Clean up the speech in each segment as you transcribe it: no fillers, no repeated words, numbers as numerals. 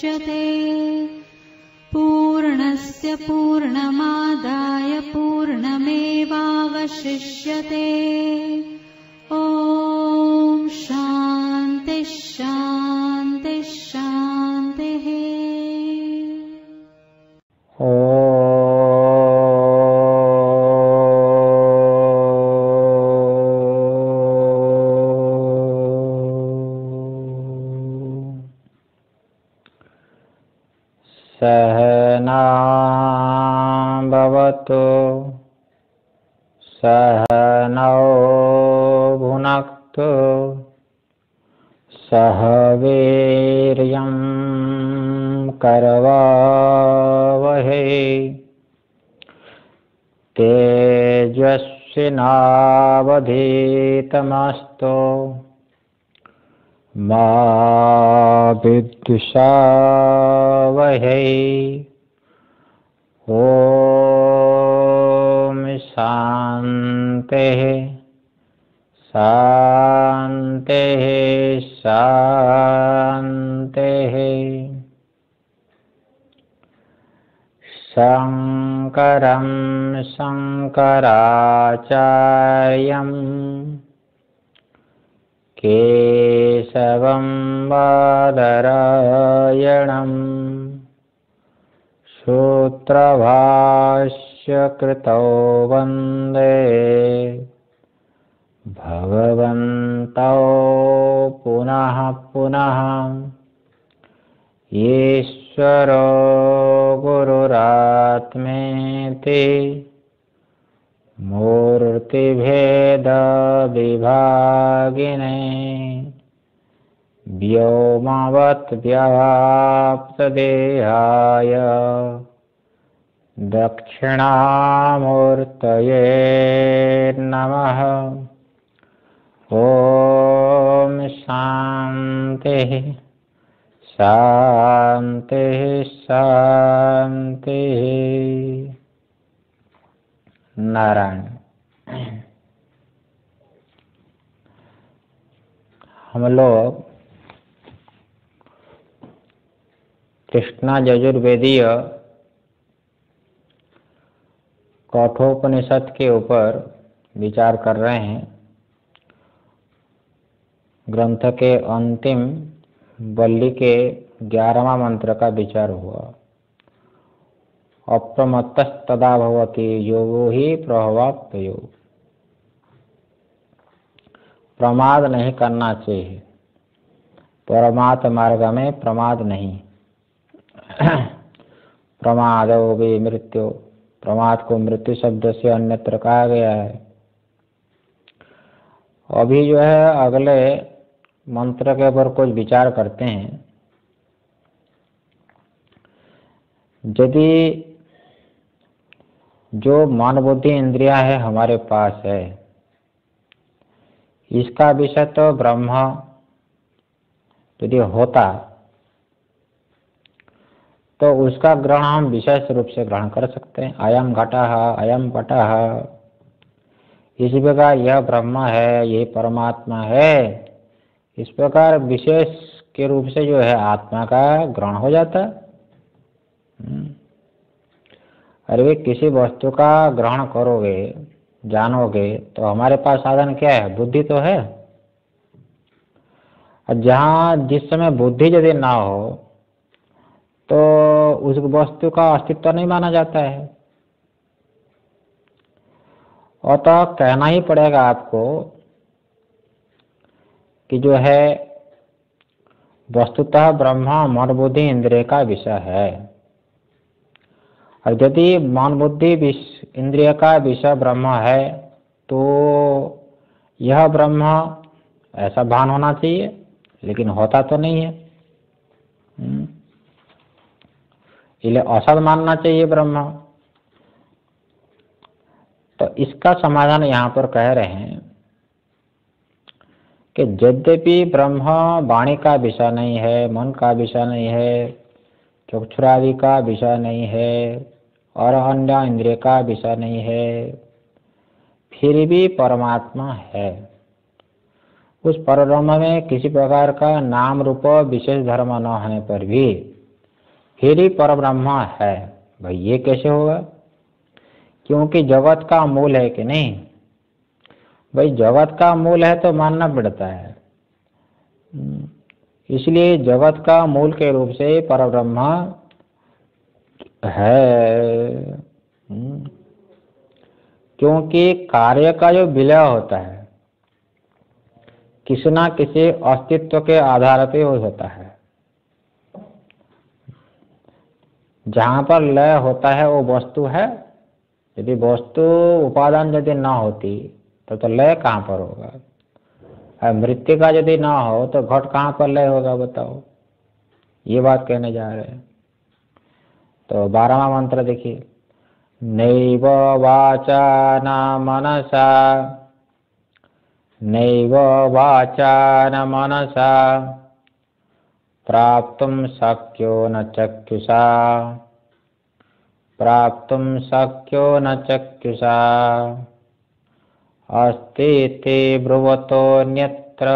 मुच्यते। पूर्णस्य पूर्णमादाय पूर्णमेवावशिष्यते। ॐ शान्ति शान्ति शान्तिः। सहना भवतु सहनौ भुनक्तु सह वीर्यं करवावहै तेजस्विनावधीतमस्तु मा विद्विषावहै। ॐ शान्तिः शान्तिः शान्तिः। शङ्करं शङ्कराचार्यं केशवं बादरायणं सूत्रभाष्यकृतौ वन्दे भगवन्तौ पुनः पुनः। ईश्वरो गुरुरात्मेति मूर्तिभेदविभागिने व्योमवद्व्याप्तदेहाय दक्षिणामूर्तये नमः। ॐ शान्तिः शान्तिः शान्तिः। नारायण। हम लोग कृष्णा यजुर्वेदीय कठोपनिषद के ऊपर विचार कर रहे हैं। ग्रंथ के अंतिम वल्ली के 11वां मंत्र का विचार हुआ। अप्रमत्तस्तदा भवति योगो हि प्रभावाप्तयो। प्रमाद नहीं करना चाहिए, परमात्म मार्ग में प्रमाद नहीं। प्रमादो भी मृत्यु, प्रमाद को मृत्यु शब्द से अन्यत्र कहा गया है। अभी जो है अगले मंत्र के ऊपर कुछ विचार करते हैं। यदि जो मन बुद्धि इंद्रियां है हमारे पास है, इसका विषय तो ब्रह्म यदि होता तो उसका ग्रहण हम विशेष रूप से ग्रहण कर सकते हैं। अयम घटः अयम पटः, इसी प्रकार यह ब्रह्म है, यही परमात्मा है। इस प्रकार विशेष के रूप से जो है आत्मा का ग्रहण हो जाता है। अरे किसी वस्तु का ग्रहण करोगे, जानोगे, तो हमारे पास साधन क्या है? बुद्धि तो है। और जहाँ जिस समय बुद्धि यदि ना हो तो उस वस्तु का अस्तित्व नहीं माना जाता है। और तो कहना ही पड़ेगा आपको कि जो है वस्तुतः ब्रह्म मन बुद्धि इंद्रिय का विषय है। और यदि मन बुद्धि इंद्रिय का विषय ब्रह्म है तो यह ब्रह्म ऐसा भान होना चाहिए, लेकिन होता तो नहीं है। इसलिए असद मानना चाहिए ब्रह्म। तो इसका समाधान यहाँ पर कह रहे हैं कि यद्यपि ब्रह्म वाणी का विषय नहीं है, मन का विषय नहीं है, चक्षुरादि का विषय नहीं है और अन्य इंद्रिय का विषय नहीं है, फिर भी परमात्मा है। उस परब्रह्म में किसी प्रकार का नाम रूप विशेष धर्म न होने पर भी फिर ही परब्रह्म है। भाई ये कैसे होगा? क्योंकि जगत का मूल है कि नहीं? भाई जगत का मूल है तो मानना पड़ता है। इसलिए जगत का मूल के रूप से परब्रह्म है। क्योंकि कार्य का जो विलय होता है किसी ना किसी अस्तित्व के आधार पे हो होता है। जहाँ पर लय होता है वो वस्तु है। यदि वस्तु उपादान यदि ना होती तो लय कहाँ पर होगा? मृत्यु का यदि ना हो तो घट कहाँ पर लय होगा बताओ? ये बात कहने जा रहे हैं। तो 12वां मंत्र देखिए, नैव वाचा न मनसा, नैव वाचा न मनसा प्राप्तुं शक्यो न चक्षुषा, प्राप्तुं शक्यो न चक्षुषा अस्ति ते ब्रुवतोऽन्यत्र,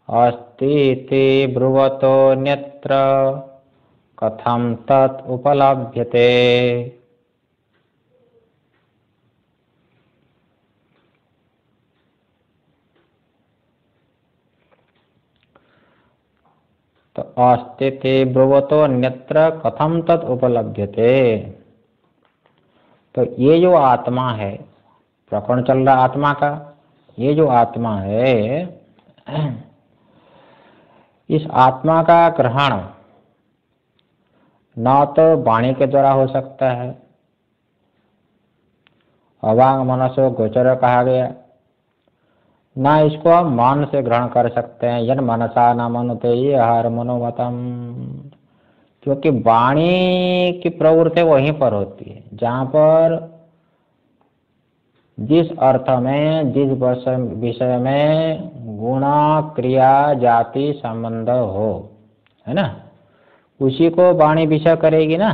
अस्ति ते ब्रुवतोऽन्यत्र कथं तत् उपलभ्यते। तो अस्ति ते ब्रुवतोऽन्यत्र कथं तत् उपलभ्यते। तो ये जो आत्मा है, प्रकरण चल रहा आत्मा का, ये जो आत्मा है, इस आत्मा का ग्रहण न तो वाणी के द्वारा हो सकता है, अवांग मनसो गोचर कहा गया, ना इसको हम मन से ग्रहण कर सकते हैं। यन मनसा न मनुते ये हर मनोमतम। क्योंकि वाणी की प्रवृत्ति वहीं पर होती है जहाँ पर जिस अर्थ में, जिस विषय में गुण क्रिया जाति संबंध हो, है ना, उसी को वाणी विषय करेगी ना।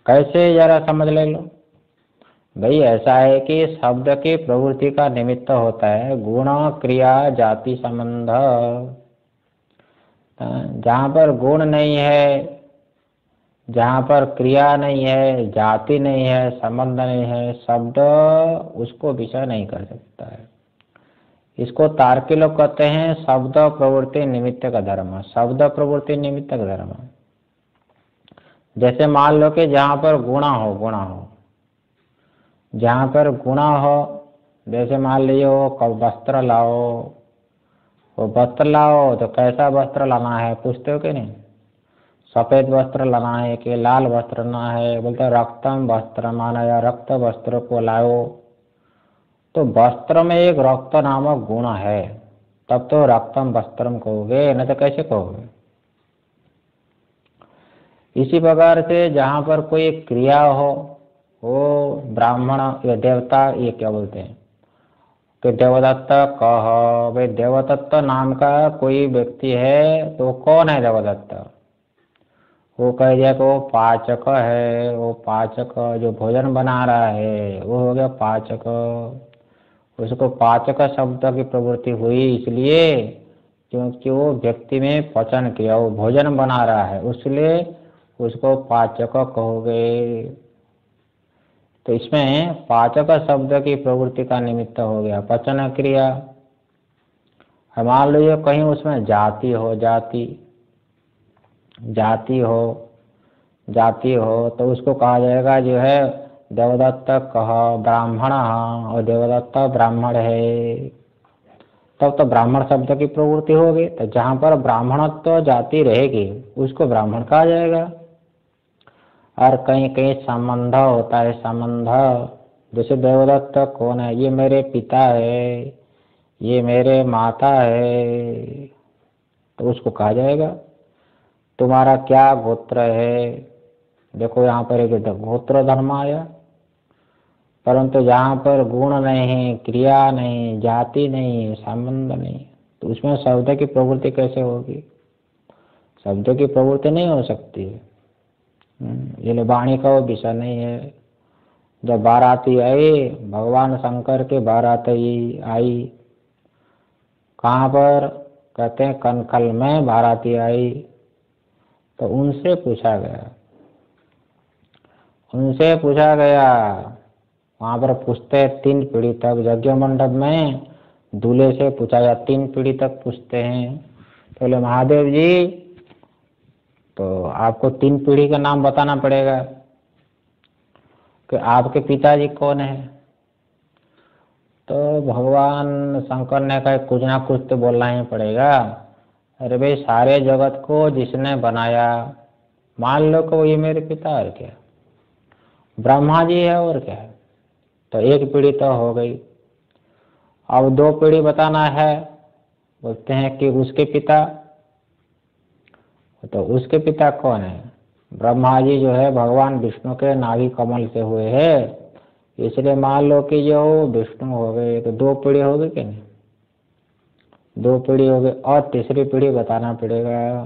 कैसे जरा समझ ले लो। भाई ऐसा है कि शब्द की प्रवृत्ति का निमित्त होता है गुण क्रिया जाति संबंध। जहाँ पर गुण नहीं है, जहाँ पर क्रिया नहीं है, जाति नहीं है, संबंध नहीं है, शब्द उसको विषय नहीं कर सकता है। इसको तार्किक लोग कहते हैं शब्द प्रवृत्ति निमित्त का धर्म, शब्द प्रवृत्ति निमित्त का धर्म। जैसे मान लो कि जहाँ पर गुणा हो, गुणा हो, जहाँ पर गुणा हो, जैसे मान लीजिए वो वस्त्र लाओ, वो वस्त्र लाओ तो कैसा वस्त्र लाना है पूछते हो कि नहीं? सफेद वस्त्र लाना है कि लाल वस्त्र लाना है? बोलते रक्तम वस्त्र माना, या रक्त वस्त्र को लाओ। तो वस्त्र में एक रक्त नामक गुण है, तब तो रक्तम वस्त्रम कहोगे, नहीं तो कैसे कहोगे? इसी प्रकार से जहाँ पर कोई क्रिया हो, वो ब्राह्मण या देवता, ये क्या बोलते हैं कि देवदत्त कह। भाई देवदत्त नाम का कोई व्यक्ति है तो कौन है देवदत्त? वो कह दिया कि वो पाचक है, वो पाचक जो भोजन बना रहा है वो हो गया पाचक। उसको पाचक शब्द की प्रवृत्ति हुई इसलिए क्योंकि वो व्यक्ति में पचन किया, वो भोजन बना रहा है, इसलिए उसको पाचक कहोगे। तो इसमें पाचक शब्द की प्रवृत्ति का निमित्त हो गया पचन क्रिया। मान लीजिए कहीं उसमें जाति हो, जाति जाति हो, जाति हो तो उसको कहा जाएगा जो है देवदत्त कह ब्राह्मण, और देवदत्त ब्राह्मण है, तब तो ब्राह्मण शब्द की प्रवृत्ति होगी। तो जहाँ पर ब्राह्मणत्व जाति रहेगी उसको ब्राह्मण कहा जाएगा। और कहीं कहीं संबंध होता है, संबंध, जैसे देवदत्त कौन है? ये मेरे पिता है, ये मेरे माता है, तो उसको कहा जाएगा। तुम्हारा क्या गोत्र है? देखो यहाँ पर एक गोत्र धर्म आया, परंतु जहाँ पर गुण नहीं, क्रिया नहीं, जाति नहीं, संबंध नहीं, तो उसमें शब्द की प्रवृत्ति कैसे होगी? शब्द की प्रवृत्ति नहीं हो सकती है। ये वाणी का वो विषय नहीं है। जब बाराती आई, भगवान शंकर के बाराती आई, कहाँ पर? कहते हैं कनखल में बाराती आई। तो उनसे पूछा गया, उनसे पूछा गया। वहां पर पूछते 3 पीढ़ी तक, यज्ञ मंडप में दूल्हे से पूछा गया, 3 पीढ़ी तक पूछते हैं। तो बोले महादेव जी, तो आपको 3 पीढ़ी का नाम बताना पड़ेगा कि आपके पिताजी कौन है। तो भगवान शंकर ने कहा कुछ ना कुछ तो बोलना ही पड़ेगा। अरे भाई, सारे जगत को जिसने बनाया, मान लो कि ये मेरे पिता, और क्या ब्रह्मा जी है, और क्या है। तो 1 पीढ़ी तो हो गई। अब 2 पीढ़ी बताना है, बोलते हैं कि उसके पिता। तो उसके पिता कौन है? ब्रह्मा जी जो है भगवान विष्णु के नाभि कमल से हुए हैं, इसलिए मान लो कि जो विष्णु हो गए, तो 2 पीढ़ी हो गई कि नहीं? 2 पीढ़ी हो गई। और तीसरी पीढ़ी बताना पड़ेगा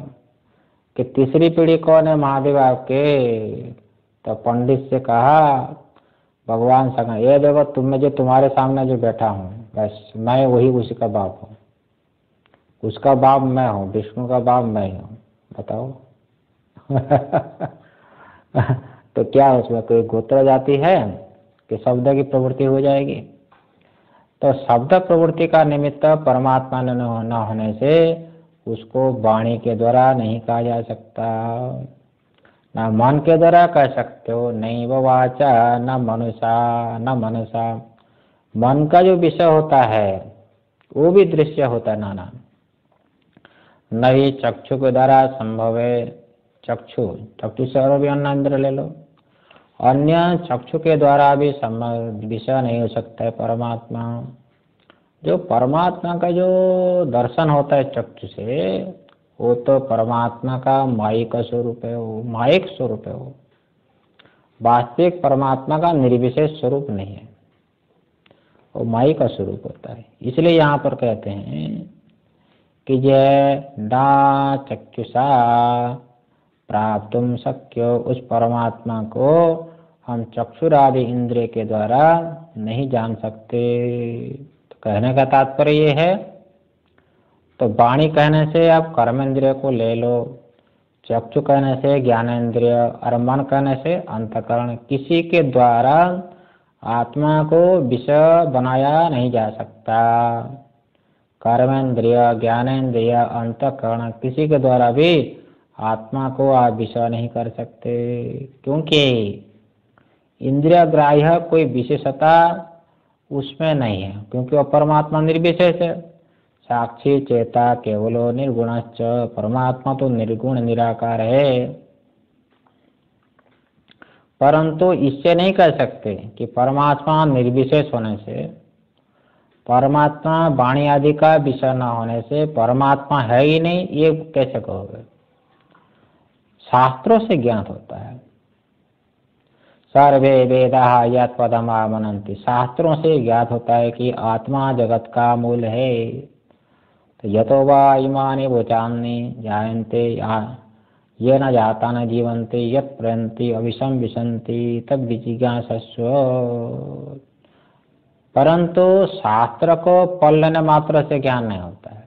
कि तीसरी पीढ़ी कौन है महादेव आपके। तो पंडित से कहा भगवान शंकर, ये देखो तुम जो तुम्हारे सामने जो बैठा हूँ, बस मैं वही उसी का बाप हूँ, उसका बाप मैं हूँ, विष्णु का बाप मैं ही हूँ। बताओ। तो क्या उसमें कोई गोत्र जाति है कि शब्द की प्रवृत्ति हो जाएगी? तो शब्द प्रवृत्ति का निमित्त परमात्मा न होने से उसको वाणी के द्वारा नहीं कहा जा सकता, न मन के द्वारा कह सकते हो, नहीं वो वाचा न मनुषा न मनसा। मन का जो विषय होता है वो भी दृश्य होता है नाना, नहीं चक्षु के द्वारा संभव है। चक्षु, चक्षु से और भी अन्य इंद्र ले लो, अन्य चक्षु के द्वारा भी संभव विषय नहीं हो सकता है परमात्मा। जो परमात्मा का जो दर्शन होता है चक्षु से, वो तो परमात्मा का मायिक स्वरूप है, वो मायिक स्वरूप है। वो वास्तविक परमात्मा का निर्विशेष स्वरूप नहीं है, वो मायिक का स्वरूप होता है। इसलिए यहाँ पर कहते हैं कि जय डा चक्षुषा प्राप्तुम शक्यो, उस परमात्मा को हम चक्षुरादि इंद्रिय के द्वारा नहीं जान सकते। तो कहने का तात्पर्य ये है, तो वाणी कहने से आप कर्मेंद्रिय को ले लो, चक्षु कहने से ज्ञानेंद्रिय, और मन कहने से अंतकरण। किसी के द्वारा आत्मा को विषय बनाया नहीं जा सकता। कर्मेंद्रिय, ज्ञानेंद्रिय, अंतकरण, किसी के द्वारा भी आत्मा को आप विषय नहीं कर सकते, क्योंकि इंद्रिय ग्राह्य कोई विशेषता उसमें नहीं है, क्योंकि वह परमात्मा निर्विशेष है। साक्षी चेता केवलो निर्गुणश्च, परमात्मा तो निर्गुण निराकार है। परंतु इससे नहीं कह सकते कि परमात्मा निर्विशेष होने से, परमात्मा वाणी आदि का विषय न होने से परमात्मा है ही नहीं, ये कैसे कहोगे? शास्त्रों से ज्ञात होता है। सर्वे वेदाः यत् पदम् आमनन्ति, शास्त्रों से ज्ञात होता है कि आत्मा जगत का मूल है। तो यतो वा इमानि भूतानि जायन्ते ये न जाता न जीवन्ते यत् प्रयन्ति अविशं विशन्ति तद् विजिज्ञासस्व। परंतु शास्त्र को पढ़ लेने मात्र से ज्ञान नहीं होता है,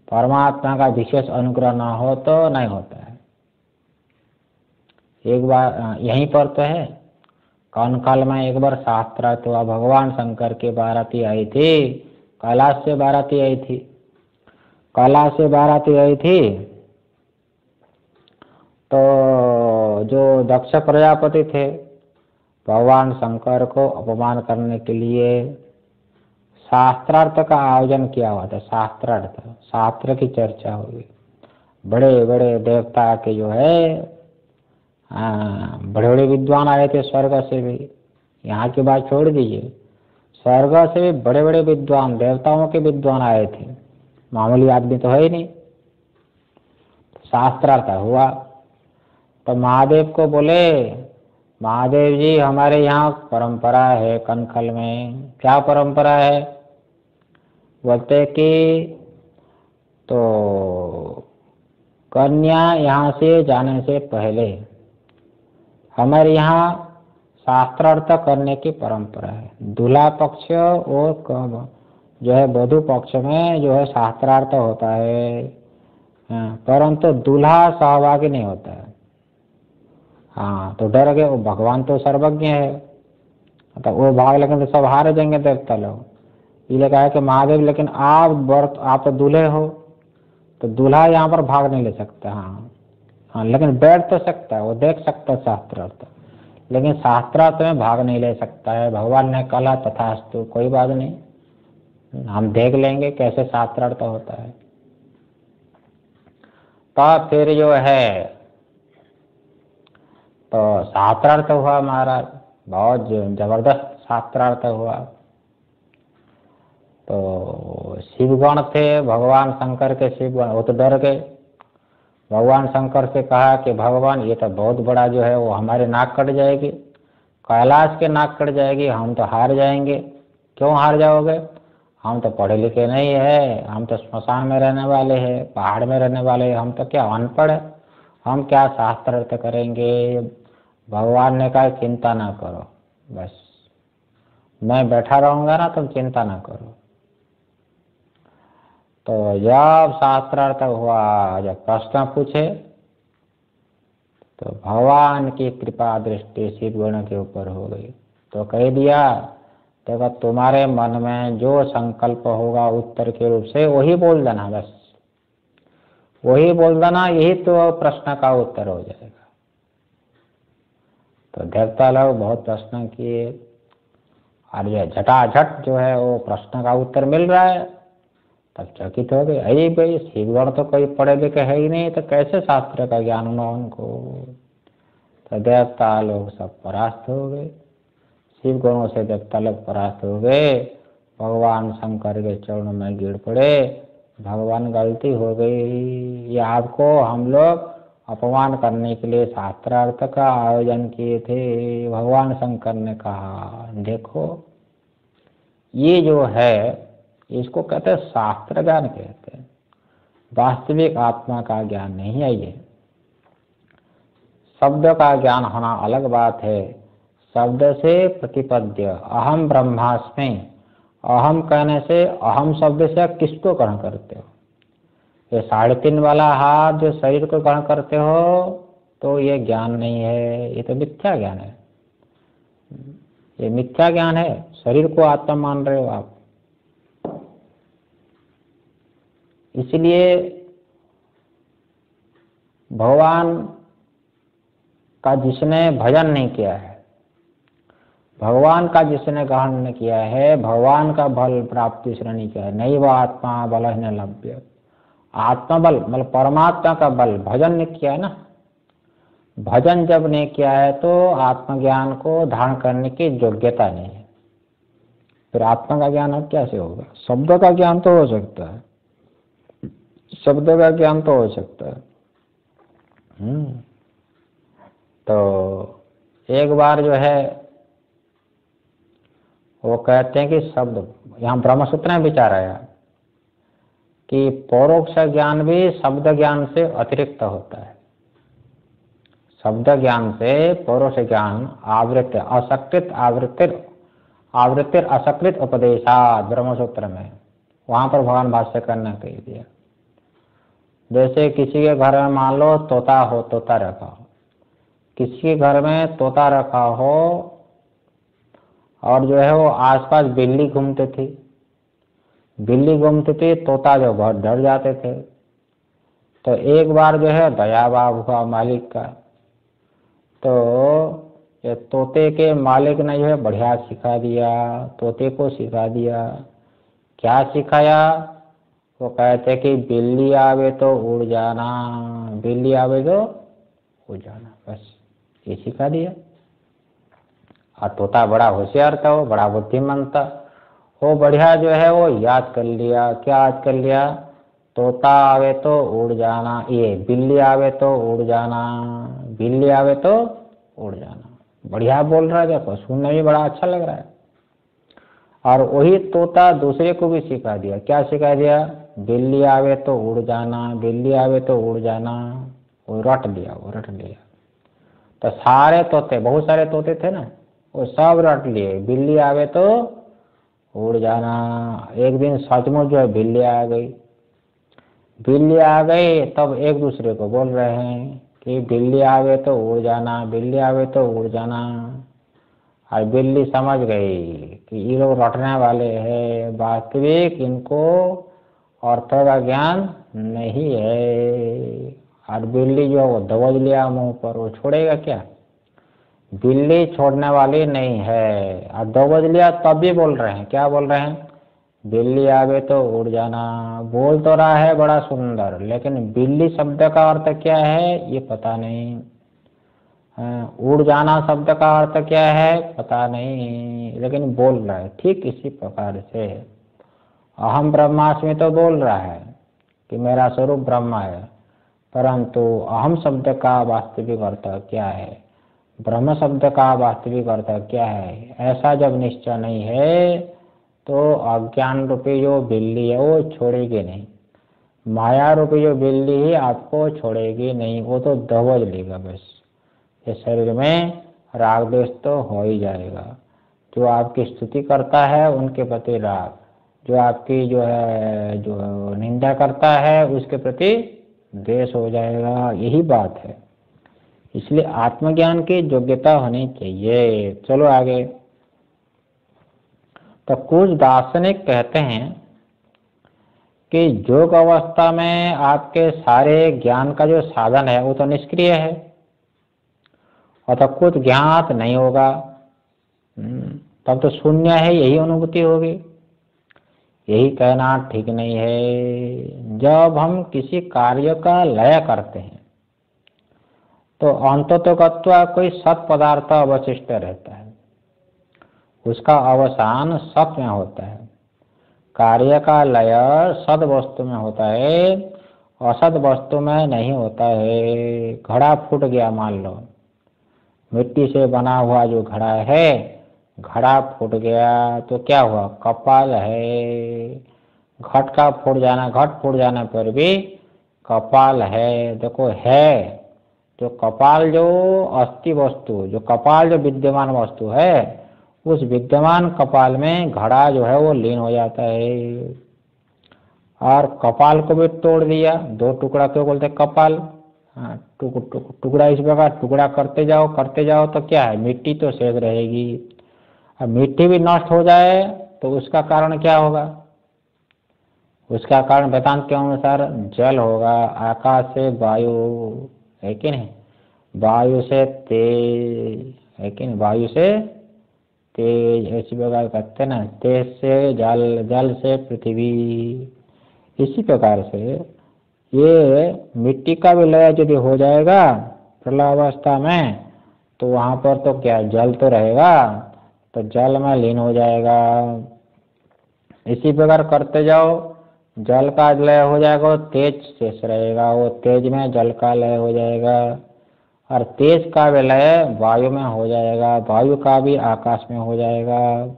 परमात्मा का विशेष अनुग्रह न हो तो नहीं होता है। एक बार यहीं पर तो है, कौन काल में एक बार शास्त्र तो भगवान शंकर के बाराती आई थी, कैलाश से बाराती आई थी, कैलाश से बाराती आई थी। तो जो दक्ष प्रजापति थे, भगवान शंकर को अपमान करने के लिए शास्त्रार्थ का आयोजन किया हुआ था। शास्त्रार्थ, शास्त्र की चर्चा होगी, बड़े बड़े देवता के जो है बड़े बड़े विद्वान आए थे, स्वर्ग से भी। यहाँ की बात छोड़ दीजिए, स्वर्ग से भी बड़े बड़े विद्वान, देवताओं के विद्वान आए थे, मामूली आदमी तो है ही नहीं। शास्त्रार्थ हुआ तो महादेव को बोले, महादेव जी हमारे यहाँ परंपरा है कनखल में। क्या परंपरा है? बोलते कि तो कन्या यहाँ से जाने से पहले हमारे यहाँ शास्त्रार्थ करने की परंपरा है। दूल्हा पक्ष और जो है वधू पक्ष में जो है शास्त्रार्थ होता है। परंतु दूल्हा सहभागी नहीं होता है। हाँ, तो डर गए, वो भगवान तो सर्वज्ञ है, तो वो भाग लेकिन तो सब हार जाएंगे देवता लोग। ये कहा कि महादेव लेकिन आप तो दूल्हे हो, तो दूल्हा यहाँ पर भाग नहीं ले सकता। हाँ हाँ, लेकिन बैठ तो सकता है, वो देख सकता है शास्त्रार्थ, लेकिन शास्त्रार्थ में भाग नहीं ले सकता है। भगवान ने कहा तथास्तु, कोई बात नहीं, हम देख लेंगे कैसे शास्त्रार्थ होता है। तो फिर जो है तो शास्त्रार्थ हुआ महाराज, बहुत जबरदस्त शास्त्रार्थ हुआ। तो शिवगण थे, भगवान शंकर के शिवगण, वो तो डर गए। भगवान शंकर से कहा कि भगवान ये तो बहुत बड़ा जो है वो हमारे नाक कट जाएगी, कैलाश के नाक कट जाएगी, हम तो हार जाएंगे। क्यों हार जाओगे? हम तो पढ़े लिखे नहीं है, हम तो स्मशान में रहने वाले हैं, पहाड़ में रहने वाले हैं, हम तो क्या अनपढ़ है, हम क्या शास्त्रार्थ करेंगे। भगवान ने कहा चिंता ना करो, बस मैं बैठा रहूंगा ना, तुम चिंता ना करो। तो जब शास्त्रार्थ हुआ, जब प्रश्न पूछे, तो भगवान की कृपा दृष्टि शिवगण के ऊपर हो गई। तो कह दिया, देखो तुम्हारे मन में जो संकल्प होगा उत्तर के रूप से वही बोल देना, बस वही बोल देना, यही तो प्रश्न का उत्तर हो जाएगा। तो देवता लोग बहुत प्रश्न किए, और जो झटाझट जो है वो प्रश्न का उत्तर मिल रहा है। तब चकित हो गए, अरे भाई शिवगण तो कोई पढ़े लिखे है ही नहीं, तो कैसे शास्त्र का ज्ञान हुआ उनको। तो देवता लोग सब परास्त हो गए, शिव गुणों से देवता लोग परास्त हो गए। भगवान शंकर के चरणों में गिर पड़े, भगवान गलती हो गई, ये आपको हम लोग अपमान करने के लिए शास्त्रार्थ का आयोजन किए थे। भगवान शंकर ने कहा देखो ये जो है इसको कहते हैं शास्त्र ज्ञान कहते हैं, वास्तविक आत्मा का ज्ञान नहीं है। ये शब्द का ज्ञान होना अलग बात है। शब्द से प्रतिपद्य अहम ब्रह्मास्मि, अहम कहने से अहम शब्द से आप किसको ग्रहण करते हो? ये 3.5 वाला हाथ जो शरीर को ग्रहण करते हो तो ये ज्ञान नहीं है, ये तो मिथ्या ज्ञान है, ये मिथ्या ज्ञान है। शरीर को आत्मा मान रहे हो आप। इसलिए भगवान का जिसने भजन नहीं किया है, भगवान का जिसने ग्रहण नहीं किया है, भगवान का बल प्राप्ति इसने नहीं किया है, नहीं वह आत्मा बल न लभ्य। आत्मा बल मतलब परमात्मा का बल भजन नहीं किया है ना। भजन जब नहीं किया है तो आत्मज्ञान को धारण करने की योग्यता नहीं है। फिर आत्मा का ज्ञान अब कैसे होगा? शब्द का ज्ञान तो हो सकता है, शब्द का ज्ञान तो हो सकता है। तो एक बार जो है वो कहते हैं कि शब्द, यहाँ ब्रह्मसूत्र में विचार आया कि परोक्ष ज्ञान भी शब्द ज्ञान से अतिरिक्त होता है। शब्द ज्ञान से परोक्ष ज्ञान आवृत्ति असकृत आवृत्ति असकृत उपदेशात, ब्रह्मसूत्र में वहां पर भगवान भाष्य करना कह दिया। जैसे किसी के घर में मान लो तोता हो, तोता रखा हो, किसी के घर में तोता रखा हो और जो है वो आसपास बिल्ली घूमती थी, बिल्ली घूमती थी, तोता जो बहुत डर जाते थे। तो एक बार जो है दया भाव हुआ मालिक का, तो ये तोते के मालिक ने जो है बढ़िया सिखा दिया, तोते को सिखा दिया। क्या सिखाया? वो कहते कि बिल्ली आवे तो उड़ जाना, बिल्ली आवे तो उड़ जाना, बस ये सिखा दिया। और तोता बड़ा होशियार था, वो बड़ा बुद्धिमान था, वो बढ़िया जो है वो याद कर लिया। क्या याद कर लिया? तोता आवे तो उड़ जाना, ये बिल्ली आवे तो उड़ जाना, बिल्ली आवे तो उड़ जाना। बढ़िया बोल रहा है, देखो सुनने में बड़ा अच्छा लग रहा है। और वही तोता दूसरे को भी सिखा दिया। क्या सिखा दिया? बिल्ली आवे तो उड़ जाना, बिल्ली आवे तो उड़ जाना। वो रट लिया, वो रट लिया। तो सारे तोते, बहुत सारे तोते थे ना, वो सब रट लिए, बिल्ली आवे तो उड़ जाना। एक दिन सचमुच जो है बिल्ली आ गई। बिल्ली आ गई तब एक दूसरे को बोल रहे हैं कि बिल्ली आवे तो उड़ जाना, बिल्ली आवे तो उड़ जाना। और बिल्ली समझ गई कि ये लोग रटने वाले हैं, वास्तविक इनको अर्थों का ज्ञान नहीं है। और बिल्ली जो दबोच लिया मुंह पर, वो छोड़ेगा क्या? बिल्ली छोड़ने वाली नहीं है। और दबोच लिया तब भी बोल रहे हैं, क्या बोल रहे हैं? बिल्ली आवे तो उड़ जाना। बोल तो रहा है बड़ा सुंदर, लेकिन बिल्ली शब्द का अर्थ क्या है ये पता नहीं। उड़ जाना शब्द का अर्थ क्या है पता नहीं, लेकिन बोल रहा है। ठीक इसी प्रकार से अहम ब्रह्मास्मि तो बोल रहा है कि मेरा स्वरूप ब्रह्म है, परंतु अहम शब्द का वास्तविक अर्थ क्या है, ब्रह्म शब्द का वास्तविक अर्थ क्या है, ऐसा जब निश्चय नहीं है तो अज्ञान रूपी जो बिल्ली है वो छोड़ेगी नहीं। माया रूपी जो बिल्ली ही आपको छोड़ेगी नहीं, वो तो दबोच लेगा बस। इस शरीर में राग द्वेष तो हो ही जाएगा। जो आपकी स्तुति करता है उनके प्रति राग, जो आपकी जो है जो निंदा करता है उसके प्रति द्वेष हो जाएगा। यही बात है। इसलिए आत्मज्ञान की योग्यता होनी चाहिए। चलो आगे। तो कुछ दार्शनिक कहते हैं कि योग अवस्था में आपके सारे ज्ञान का जो साधन है वो तो निष्क्रिय है, अतः कुछ ज्ञात नहीं होगा। तब तो शून्य है, यही अनुभूति होगी। यही कहना ठीक नहीं है। जब हम किसी कार्य का लय करते हैं तो अंततोगत्वा कोई सत पदार्थ अवशिष्ट रहता है, उसका अवसान सत में होता है। कार्य का लय सद वस्तु में होता है, असद वस्तु में नहीं होता है। घड़ा फूट गया, मान लो मिट्टी से बना हुआ जो घड़ा है, घड़ा फूट गया तो क्या हुआ? कपाल है। घट का फूट जाना, घट फूट जाने पर भी कपाल है। देखो है जो कपाल, जो अस्थि वस्तु, जो कपाल जो विद्यमान वस्तु है, उस विद्यमान कपाल में घड़ा जो है वो लीन हो जाता है। और कपाल को भी तोड़ दिया, दो टुकड़ा क्यों बोलते कपाल? टुकड़ा इस प्रकार टुकड़ा करते जाओ तो क्या है? मिट्टी तो शेष रहेगी। अब मिट्टी भी नष्ट हो जाए तो उसका कारण क्या होगा? उसका कारण वेदांत के अनुसार जल होगा, आकाश से वायु है कि नहीं, वायु से तेज है कि नहीं, वायु से तेज, ऐसी प्रकार कहते हैं ना, तेज से जल, जल से पृथ्वी। इसी प्रकार से ये मिट्टी का भी लय यदि हो जाएगा प्रलयावस्था में तो वहां पर तो क्या जल तो रहेगा, तो जल में लीन हो जाएगा। इसी प्रकार करते जाओ, जल का लय हो जाएगा, तेज शेष रहेगा, वो तेज में जल का लय हो जाएगा। और तेज का विलय वायु में हो जाएगा, वायु का भी आकाश में हो जाएगा।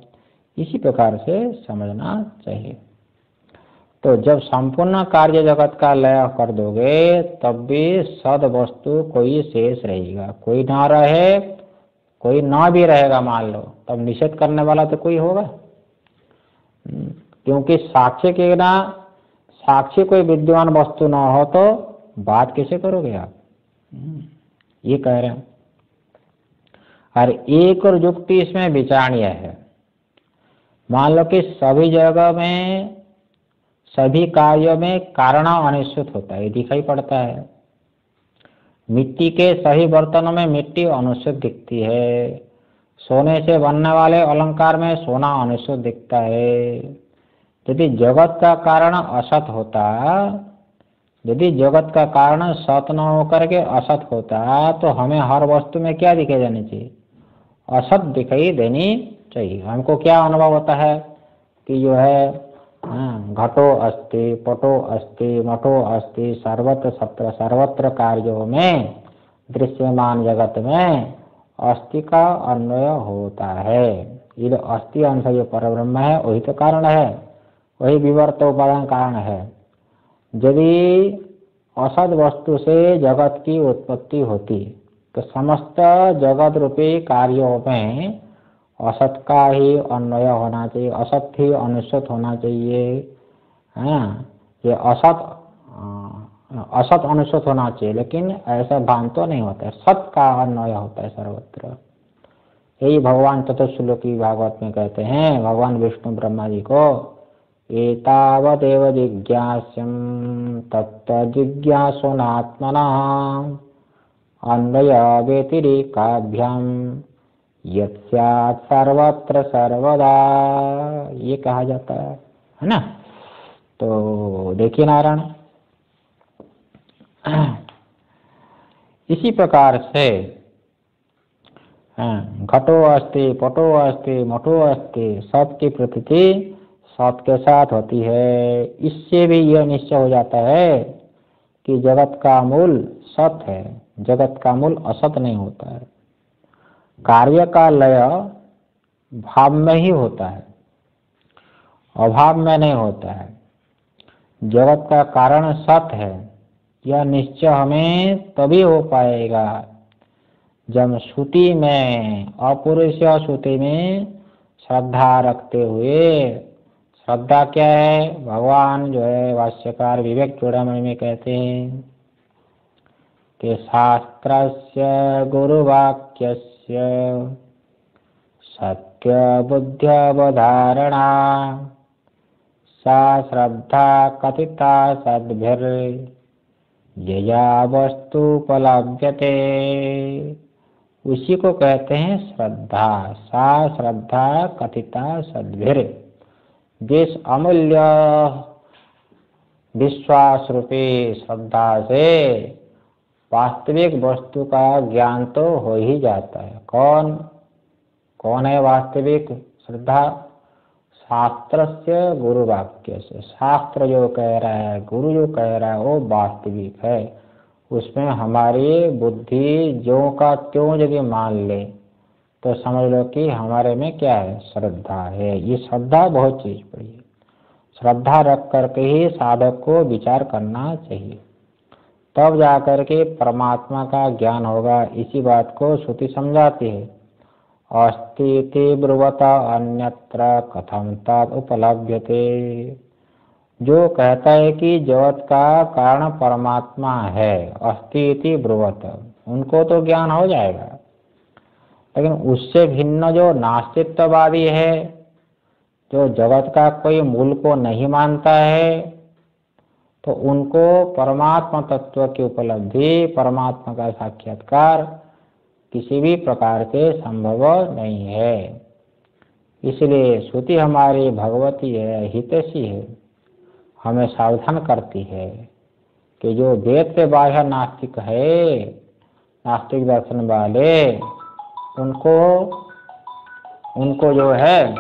इसी प्रकार से समझना चाहिए। तो जब संपूर्ण कार्य जगत का लय कर दोगे तब भी सद वस्तु कोई शेष रहेगा। कोई ना रहे, कोई ना भी रहेगा मान लो, तब निषेध करने वाला तो कोई होगा। क्योंकि साक्ष्य के ना, साक्षी कोई विद्यमान वस्तु ना हो तो बात कैसे करोगे आप? ये कह रहे हैं। और एक और युक्ति इसमें विचारणीय है। मान लो कि सभी जगह में, सभी कार्यों में कारण अनिश्चित होता है, दिखाई पड़ता है। मिट्टी के सही बर्तनों में मिट्टी अनिश्चित दिखती है, सोने से बनने वाले अलंकार में सोना अनिश्चित दिखता है। यदि जगत का कारण असत होता, यदि जगत का कारण सत न होकर के असत होता तो हमें हर वस्तु में क्या दिखाई देनी चाहिए? असत दिखाई देनी चाहिए। हमको क्या अनुभव होता है कि जो है घटो अस्ति, पटो अस्ति, मठो अस्ति, सर्वत्र सत्र, सर्वत्र कार्यों में दृश्यमान जगत में अस्थि का अन्वय होता है। ये अस्थि अंश जो परब्रह्म है वही तो कारण है, वही विवर्तोपादान कारण है। यदि असद वस्तु से जगत की उत्पत्ति होती तो समस्त जगत रूपी कार्यों में असत का ही अन्वय होना चाहिए, असत ही अनिश्चित होना चाहिए। ये असत असत अनुसत होना चाहिए, लेकिन ऐसा भान तो नहीं होता है, सत का अन्वय होता है सर्वत्र। यही भगवान चतुश्लोकी भागवत में कहते हैं, भगवान विष्णु ब्रह्मा जी को, एतावदेव जिज्ञास्यं तत्व जिज्ञासुनात्मनः अन्वय व्यतिरेकाभ्याम यत् सर्वत्र सर्वदा, ये कहा जाता है ना। तो देखिए नारायण, इसी प्रकार से घटो अस्ति पटो अस्ति मठो अस्ति, सत की प्रतीति सत के साथ होती है। इससे भी यह निश्चय हो जाता है कि जगत का मूल सत है, जगत का मूल असत नहीं होता है। कार्य का लय भाव में ही होता है, अभाव में नहीं होता है। जगत का कारण सत है, यह निश्चय हमें तभी हो पाएगा जब श्रुति में, अपौरुषेय श्रुति में श्रद्धा रखते हुए, श्रद्धा क्या है, भगवान जो है भाष्यकार विवेक चूड़ामणि में कहते हैं कि शास्त्रस्य गुरुवाक्यस्य सत्य बुद्ध्यवधारणा सा श्रद्धा कथिता सद्भिर् यया वस्तुपलभ्यते। उसी को कहते हैं श्रद्धा। सा श्रद्धा कथिता सद्भिर, जिस अमूल्य विश्वास रूपी श्रद्धा से वास्तविक वस्तु का ज्ञान तो हो ही जाता है। कौन कौन है वास्तविक श्रद्धा? शास्त्र से गुरु वाक्य से, शास्त्र जो कह रहा है, गुरु जो कह रहा है वो वास्तविक है। उसमें हमारी बुद्धि जो का त्यों यदि मान ले तो समझ लो कि हमारे में क्या है, श्रद्धा है। ये श्रद्धा बहुत चीज पड़ी है। श्रद्धा रख करके ही साधक को विचार करना चाहिए, तब जाकर के परमात्मा का ज्ञान होगा। इसी बात को श्रुति समझाती है, अस्ति ब्रुवत अन्यत्र कथम तद उपलभ्यते। जो कहता है कि जगत का कारण परमात्मा है, अस्ति ब्रुवत, उनको तो ज्ञान हो जाएगा। लेकिन उससे भिन्न जो नास्तित्ववादी है, जो जगत का कोई मूल को नहीं मानता है, तो उनको परमात्मा तत्व की उपलब्धि, परमात्मा का साक्षात्कार किसी भी प्रकार के संभव नहीं है। इसलिए श्रुति हमारी भगवती है, हितैषी है, हमें सावधान करती है कि जो वेद से बाह्य नास्तिक है, नास्तिक दर्शन वाले, उनको जो है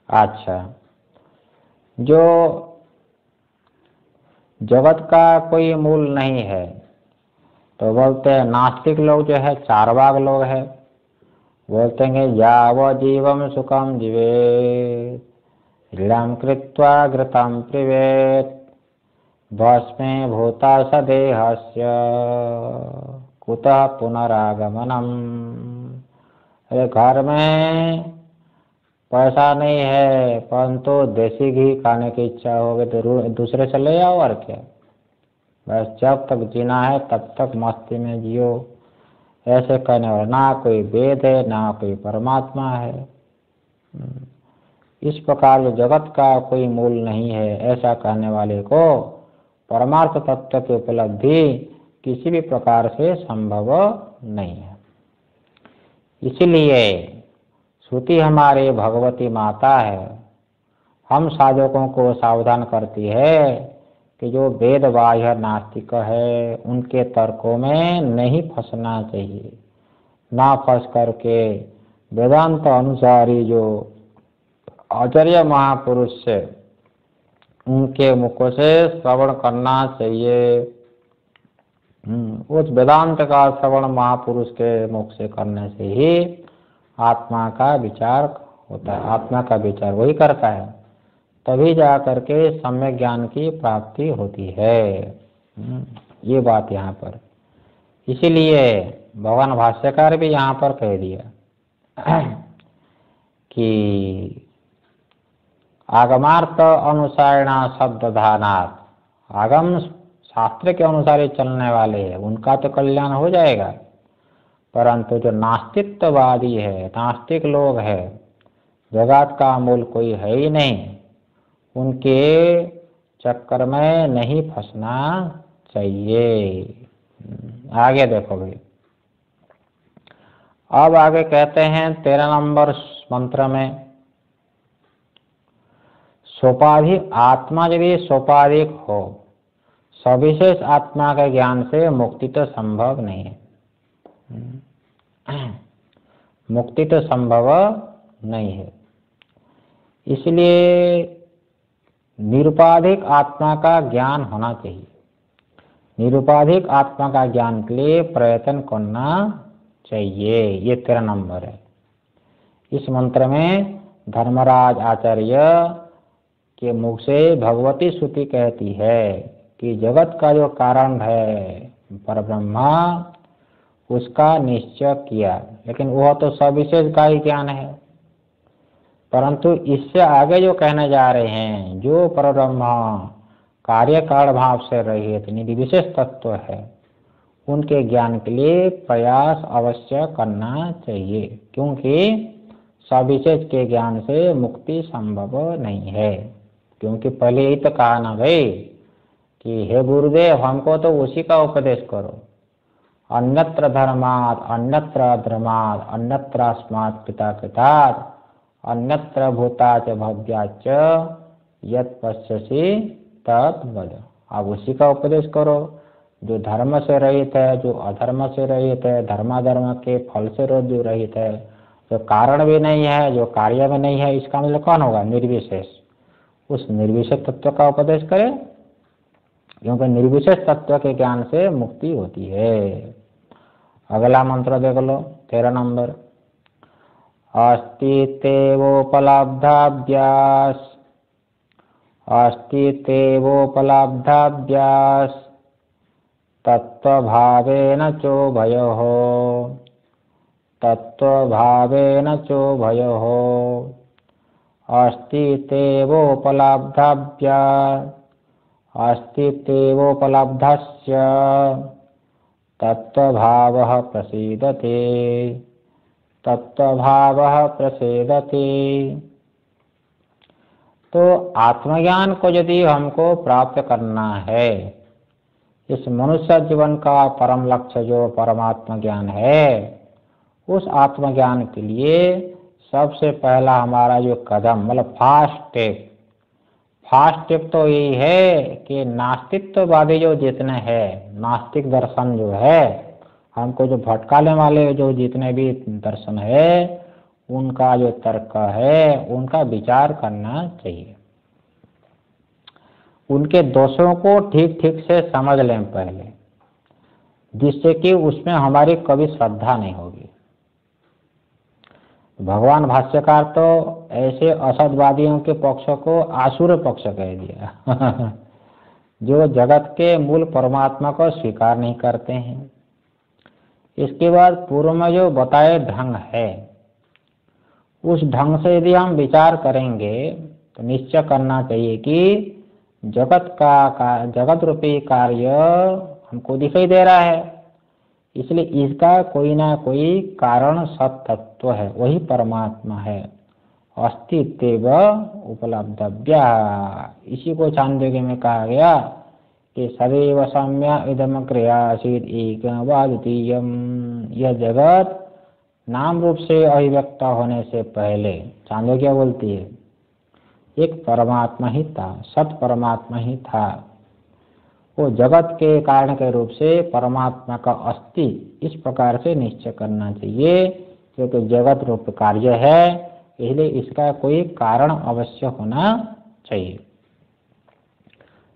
अच्छा, जो जगत का कोई मूल नहीं है तो बोलते हैं नास्तिक लोग जो है, चारवाक लोग है, बोलते हैं याव जीवम सुखम जीवेत लीलाम कृत्वा घृतम पिबेत भस्मे भूता सदेहस्य कुतः पुनरागमनम। अरे घर में पैसा नहीं है परंतु देसी घी खाने की इच्छा हो गई तो दूसरे से ले आओ, और क्या। बस जब तक जीना है तब तक मस्ती में जियो, ऐसे कहने वाला ना कोई वेद है ना कोई परमात्मा है। इस प्रकार जो जगत का कोई मूल नहीं है, ऐसा कहने वाले को परमार्थ तत्व की उपलब्धि किसी भी प्रकार से संभव नहीं है। इसीलिए श्रुति हमारे भगवती माता है, हम साधकों को सावधान करती है कि जो वेद बाह्य नास्तिक है उनके तर्कों में नहीं फंसना चाहिए। ना फंस करके वेदांत अनुसारी जो आचार्य महापुरुष से, उनके मुखों से श्रवण करना चाहिए। उस वेदांत का श्रवण महापुरुष के मुख से करने से ही आत्मा का विचार होता है। आत्मा का विचार वही करता है, तभी जा करके सम्यक ज्ञान की प्राप्ति होती है। ये बात यहाँ पर। इसीलिए भगवान भाष्यकार भी यहाँ पर कह दिया कि आगमार्थ अनुसारिणा शब्दधानात्, आगम शास्त्र के अनुसार ही चलने वाले हैं उनका तो कल्याण हो जाएगा, परंतु जो नास्तित्ववादी है, नास्तिक लोग है, जगत का मूल कोई है ही नहीं, उनके चक्कर में नहीं फंसना चाहिए। आगे देखो भाई, अब आगे कहते हैं 13 नंबर मंत्र में, सोपाधिक आत्मा यदि सोपाधिक हो, सविशेष आत्मा के ज्ञान से मुक्ति तो संभव नहीं है। मुक्ति तो संभव नहीं है, इसलिए निरुपाधिक आत्मा का ज्ञान होना चाहिए। निरुपाधिक आत्मा का ज्ञान के लिए प्रयत्न करना चाहिए। ये 13 नंबर है। इस मंत्र में धर्मराज आचार्य के मुख से भगवती श्रुति कहती है कि जगत का जो कारण है परब्रह्मा, उसका निश्चय किया, लेकिन वह तो सविशेष का ही ज्ञान है। परंतु इससे आगे जो कहने जा रहे हैं, जो परब्रह्मा कार्य कारण भाव से रहित निर्विशेष तत्व है, उनके ज्ञान के लिए प्रयास अवश्य करना चाहिए, क्योंकि सविशेष के ज्ञान से मुक्ति संभव नहीं है। क्योंकि पहले ही तो कहा ना भाई कि हे गुरुदेव, हमको तो उसी का उपदेश करो। अन्यत्र धर्मात् अन्यत्र अधर्मात् अन्यत्र अस्मात् पिता कृतात् अन्यत्र भूताच भव्याच यत् पश्यसि तत् वद। आप उसी का उपदेश करो जो धर्म से रहित है, जो अधर्म से रहित है, धर्माधर्म के फल से जो रहित है, जो कारण भी नहीं है, जो कार्य में नहीं है, इसका मतलब कौन होगा? निर्विशेष। उस निर्विशेष तत्व का उपदेश करें, क्योंकि निर्विशेष तत्व के ज्ञान से मुक्ति होती है। अगला मंत्र देख लो, 13 नंबर। अस्ति तेवोपलब्धाभ्यास, अस्ति तेवोपलब्धाभ्यास तत्वभावेन चोभयोः, तत्वभावेन चोभयोः। अस्ति तेवोपलब्धाभ्यास, अस्ति तेवोपलब्धस्य तत्वभावः प्रसीदते, तत्वभावः प्रसीदते। तो आत्मज्ञान को यदि हमको प्राप्त करना है, इस मनुष्य जीवन का परम लक्ष्य जो परमात्मा ज्ञान है, उस आत्मज्ञान के लिए सबसे पहला हमारा जो कदम, मतलब फास्ट स्टेप तो यही है कि नास्तित्ववादी जो जितने हैं, नास्तिक दर्शन जो है, हमको जो भटकाने वाले जो जितने भी दर्शन है, उनका जो तर्क है, उनका विचार करना चाहिए। उनके दोषों को ठीक ठीक से समझ लें पहले, जिससे कि उसमें हमारी कभी श्रद्धा नहीं होगी। भगवान भाष्यकार तो ऐसे असदवादियों के पक्ष को आसुर पक्ष कह दिया जो जगत के मूल परमात्मा को स्वीकार नहीं करते हैं। इसके बाद पूर्व में जो बताए ढंग है, उस ढंग से यदि हम विचार करेंगे तो निश्चय करना चाहिए कि जगत रूपी कार्य हमको दिखाई दे रहा है, इसलिए इसका कोई ना कोई कारण सत्तत्व है, वही परमात्मा है। अस्तित्व उपलब्धव्य, इसी को छांदोग्य में कहा गया कि सदैव सम्य इदम क्रियासीद एकवाद्वितीयम्। यह जगत नाम रूप से अभिव्यक्त होने से पहले, छांदोग्य बोलती है, एक परमात्मा ही था, सत परमात्मा ही था। वो जगत के कारण के रूप से परमात्मा का अस्ति, इस प्रकार से निश्चय करना चाहिए, क्योंकि जगत रूप कार्य है, इसलिए इसका कोई कारण अवश्य होना चाहिए।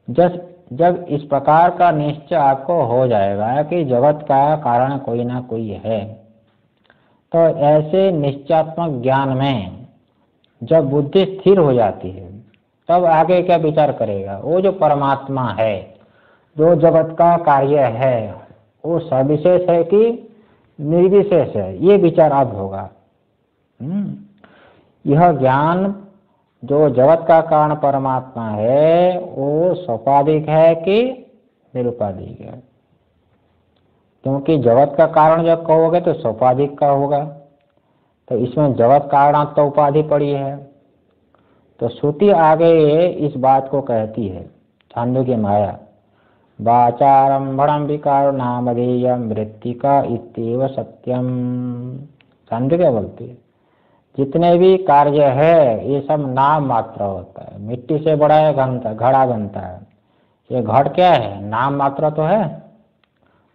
जब इस प्रकार का निश्चय आपको हो जाएगा कि जगत का कारण कोई ना कोई है, तो ऐसे निश्चयात्मक ज्ञान में जब बुद्धि स्थिर हो जाती है, तब आगे क्या विचार करेगा? वो जो परमात्मा है, जो जगत का कार्य है, वो सविशेष है कि निर्विशेष है, ये विचार अब होगा। यह ज्ञान जो जगत का कारण परमात्मा है वो सोपाधिक है कि निरुपाधिक है? क्योंकि जगत का कारण जब कहोगे तो सोपाधिक का होगा, तो इसमें जगत कारण तो उपाधि पड़ी है। तो श्रुति आगे इस बात को कहती है, छांदोग्य माया वाचारंभणम विकार नामधेयम मृत्तिका इत्येव सत्यम। छांदोग्य बोलती है जितने भी कार्य है ये सब नाम मात्र होता है। मिट्टी से बड़ा है घड़ा बनता है, ये घड़ क्या है? नाम मात्र तो है।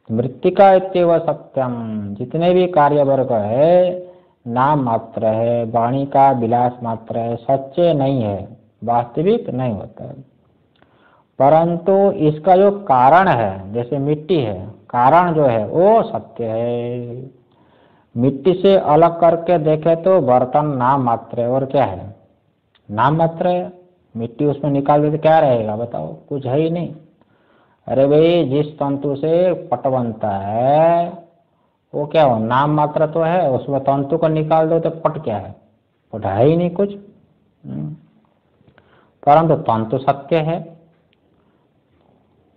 मृत्तिका इत्येव सत्यम, जितने भी कार्य वर्ग है नाम मात्र है, वाणी का विलास मात्र है, सच्चे नहीं है, वास्तविक नहीं होता है। परंतु इसका जो कारण है, जैसे मिट्टी है, कारण जो है वो सत्य है। मिट्टी से अलग करके देखे तो बर्तन नाम मात्र है, और क्या है? नाम मात्र है। मिट्टी उसमें निकाल दे तो क्या रहेगा बताओ? कुछ है ही नहीं। अरे भाई, जिस तंतु से पट बनता है वो क्या हो? नाम मात्र तो है। उसमें तंतु को निकाल दो तो पट क्या है? पट है ही नहीं कुछ। परंतु तंतु सत्य है।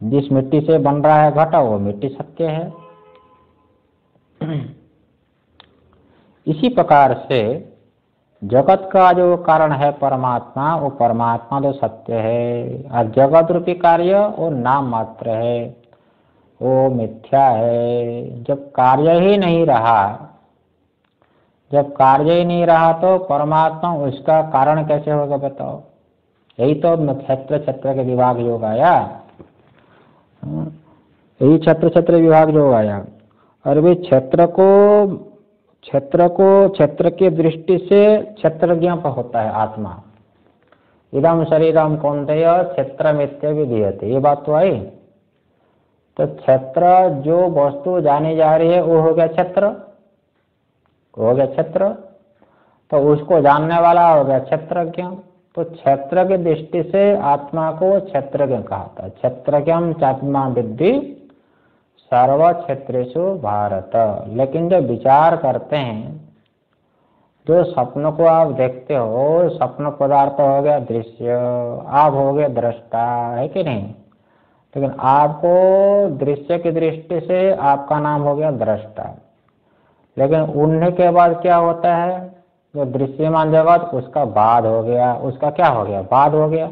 जिस मिट्टी से बन रहा है घटा वो मिट्टी सत्य है। इसी प्रकार से जगत का जो कारण है परमात्मा, वो परमात्मा तो सत्य है, और जगत रूपी कार्य वो नाम मात्र है, वो मिथ्या है। जब कार्य ही नहीं रहा, जब कार्य ही नहीं रहा तो परमात्मा उसका कारण कैसे होगा बताओ? यही तो क्षेत्र क्षेत्र के विभाग योग आया, यही क्षेत्र विभाग योग आया। और वे क्षेत्र की दृष्टि से क्षेत्रज्ञ होता है आत्मा। इदम शरीरम कौन्तेय क्षेत्रमित्य विधीयते, ये बात तो आई। तो क्षेत्र जो वस्तु जानी जा रही है वो हो गया क्षेत्र, हो गया क्षेत्र। तो उसको जानने वाला हो गया क्षेत्रज्ञ। तो क्षेत्र की दृष्टि से आत्मा को क्षेत्रज्ञ कहा था। क्षेत्रज्ञम चात्मा विद्धि सर्व क्षेत्रेषु भारत। लेकिन जब विचार करते हैं, जो स्वप्न को आप देखते हो, स्वप्न पदार्थ हो गया दृश्य, आप हो गए दृष्टा, है कि नहीं? लेकिन आपको दृश्य की दृष्टि से आपका नाम हो गया दृष्टा। लेकिन उन्हीं के बाद क्या होता है? जो दृश्यमान जगत उसका बाद हो गया, उसका क्या हो गया? बाद हो गया।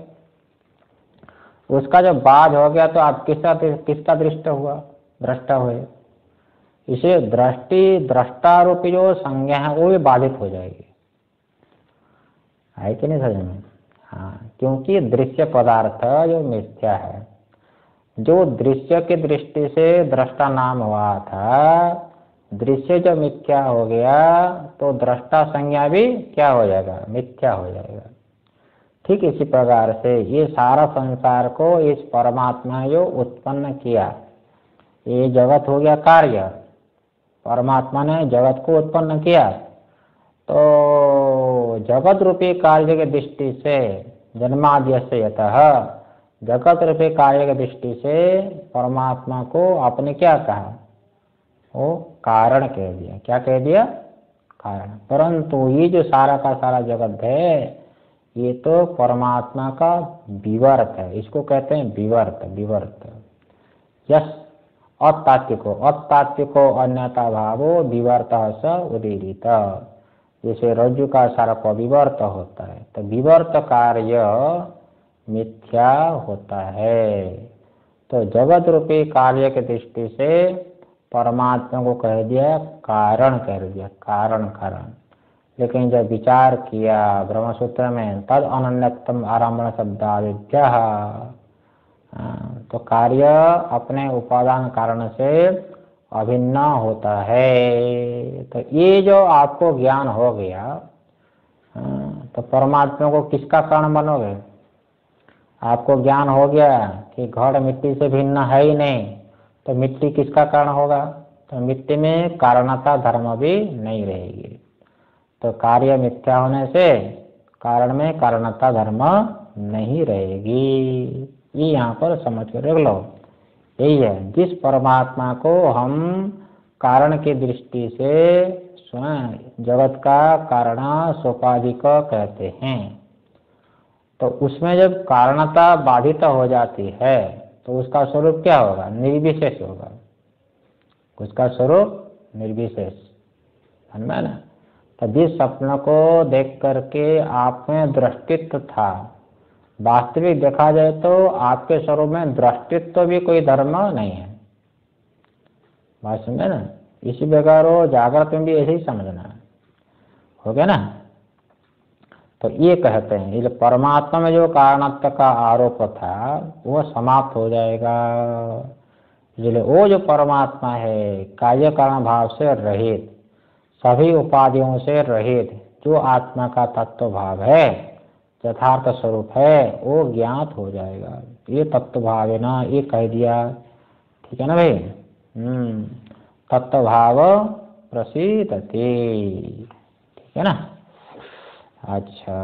उसका जब बाद हो गया तो आप किसका दृष्टा हुआ? दृष्टा हुए। इसे दृष्टा रूपी जो संज्ञा है वो भी बाधित हो जाएगी, है कि नहीं समझ में? हाँ, क्योंकि दृश्य पदार्थ जो मिथ्या है, जो दृश्य की दृष्टि से दृष्टा नाम हुआ था, दृश्य जो मिथ्या हो गया तो दृष्टा संज्ञा भी क्या हो जाएगा? मिथ्या हो जाएगा। ठीक इसी प्रकार से ये सारा संसार को इस परमात्मा जो उत्पन्न किया, ये जगत हो गया कार्य, परमात्मा ने जगत को उत्पन्न किया। तो जगत रूपी कार्य की दृष्टि से जन्माद्यस्य यतः, जगत रूपी कार्य की दृष्टि से परमात्मा को आपने क्या कहा? वो कारण कह दिया। क्या कह दिया? कारण। परंतु ये जो सारा का सारा जगत है ये तो परमात्मा का विवर्त है, इसको कहते हैं विवर्त। यस अतात्विको अन्यथा भावो विवर्त स उदीरित। जैसे रज्जु का सर्प विवर्त होता है, तो विवर्त कार्य मिथ्या होता है। तो जगत रूपी कार्य की दृष्टि से परमात्मा को कह दिया कारण, कह दिया कारण। लेकिन जब विचार किया ब्रह्मसूत्र में, तद अनन्यतम आरंभण शब्दादिभ्यः, तो कार्य अपने उपादान कारण से अभिन्न होता है। तो ये जो आपको ज्ञान हो गया, तो परमात्मा को किसका कारण बनोगे? आपको ज्ञान हो गया कि घड़ मिट्टी से भिन्न है ही नहीं, तो मिट्टी किसका कारण होगा? तो मिट्टी में कारणता धर्म भी नहीं रहेगी। तो कार्य मिथ्या होने से कारण में कारणता धर्म नहीं रहेगी। ये यहाँ पर समझ कर रख लो। यही है, जिस परमात्मा को हम कारण की दृष्टि से स्वयं जगत का कारण सोपाधिक कहते हैं। तो उसमें जब कारणता बाधित हो जाती है तो उसका स्वरूप क्या होगा? निर्विशेष होगा। उसका स्वरूप निर्विशेष, समझ में ना। तो जिस स्वप्न को देख करके आप में दृष्टित्व था, वास्तविक देखा जाए तो आपके स्वरूप में दृष्टित्व भी कोई धर्म नहीं है। बात समझे ना। इसी प्रकार वो जागृत में भी ऐसे ही समझना है, हो गया ना। तो ये कहते हैं ये परमात्मा में जो कारणत्व का आरोप था वो समाप्त हो जाएगा। इसलिए वो जो परमात्मा है कार्य कारण भाव से रहित, सभी उपाधियों से रहित, जो आत्मा का तत्व भाव है, यथार्थ स्वरूप है, वो ज्ञात हो जाएगा। ये तत्व भाव है ना, ये कह दिया, ठीक है ना भाई। तत्व भाव प्रसीदति, ठीक है ना। अच्छा,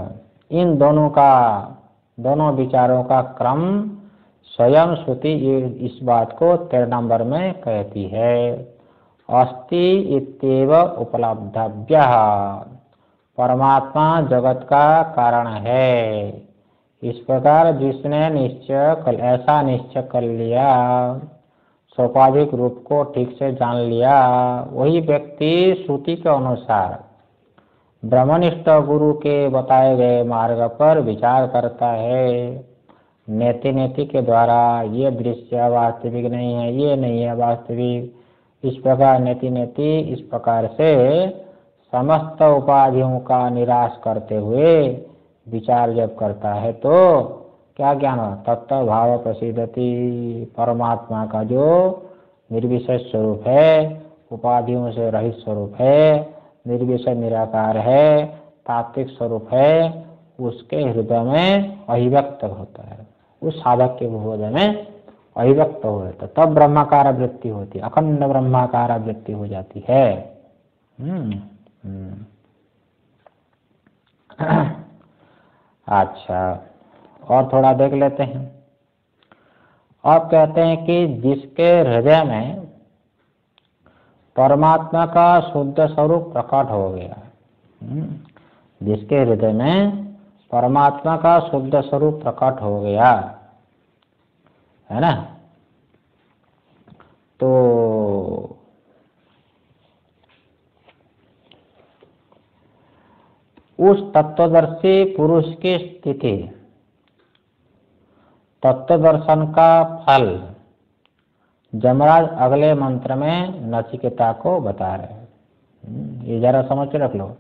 इन दोनों विचारों का क्रम स्वयं श्रुति इस बात को 13 नंबर में कहती है। अस्ति इत्येव उपलब्धव्यः, परमात्मा जगत का कारण है, इस प्रकार जिसने ऐसा निश्चय कर लिया, सोपाधिक रूप को ठीक से जान लिया, वही व्यक्ति श्रुति के अनुसार ब्रह्मनिष्ठ गुरु के बताए गए मार्ग पर विचार करता है। नेति नेति के द्वारा ये दृश्य वास्तविक नहीं है, ये नहीं है वास्तविक, इस प्रकार नेति नेति इस प्रकार से समस्त उपाधियों का निराश करते हुए विचार जब करता है तो क्या ज्ञान हो? तत्व भाव प्रसिद्धति, परमात्मा का जो निर्विशेष स्वरूप है, उपाधियों से रहित स्वरूप है, निर्विशेष निराकार है, तात्विक स्वरूप है, उसके हृदय में अभिव्यक्त होता है। उस साधक के हृदय में अभिव्यक्त हो जाता, तब ब्रह्माकार वृत्ति होती है, अखंड ब्रह्माकार वृत्ति हो जाती है। अच्छा, और थोड़ा देख लेते हैं। अब कहते हैं कि जिसके हृदय में परमात्मा का शुद्ध स्वरूप प्रकट हो गया, जिसके हृदय में परमात्मा का शुद्ध स्वरूप प्रकट हो गया है ना, तो उस तत्वदर्शी पुरुष की स्थिति, तत्व दर्शन का फल जमराज अगले मंत्र में नचिकेता को बता रहे हैं। ये जरा समझ के रख लो।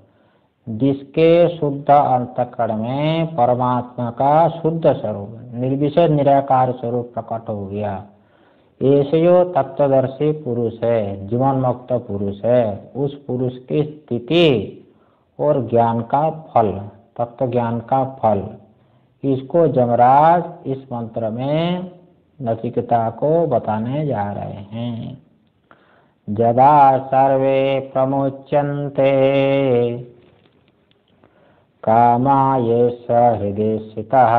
जिसके शुद्ध अंतःकरण में परमात्मा का शुद्ध स्वरूप निर्विशेष निराकार स्वरूप प्रकट हो गया, ऐसे जो तत्वदर्शी पुरुष है, जीवन मुक्त पुरुष है, उस पुरुष की स्थिति और ज्ञान का फल, तत्व ज्ञान का फल, इसको जमराज इस मंत्र में नचिकेता को बताने जा रहे हैं। जदा सर्वे प्रमुच्यन्ते कामाये हृदय स्थितः,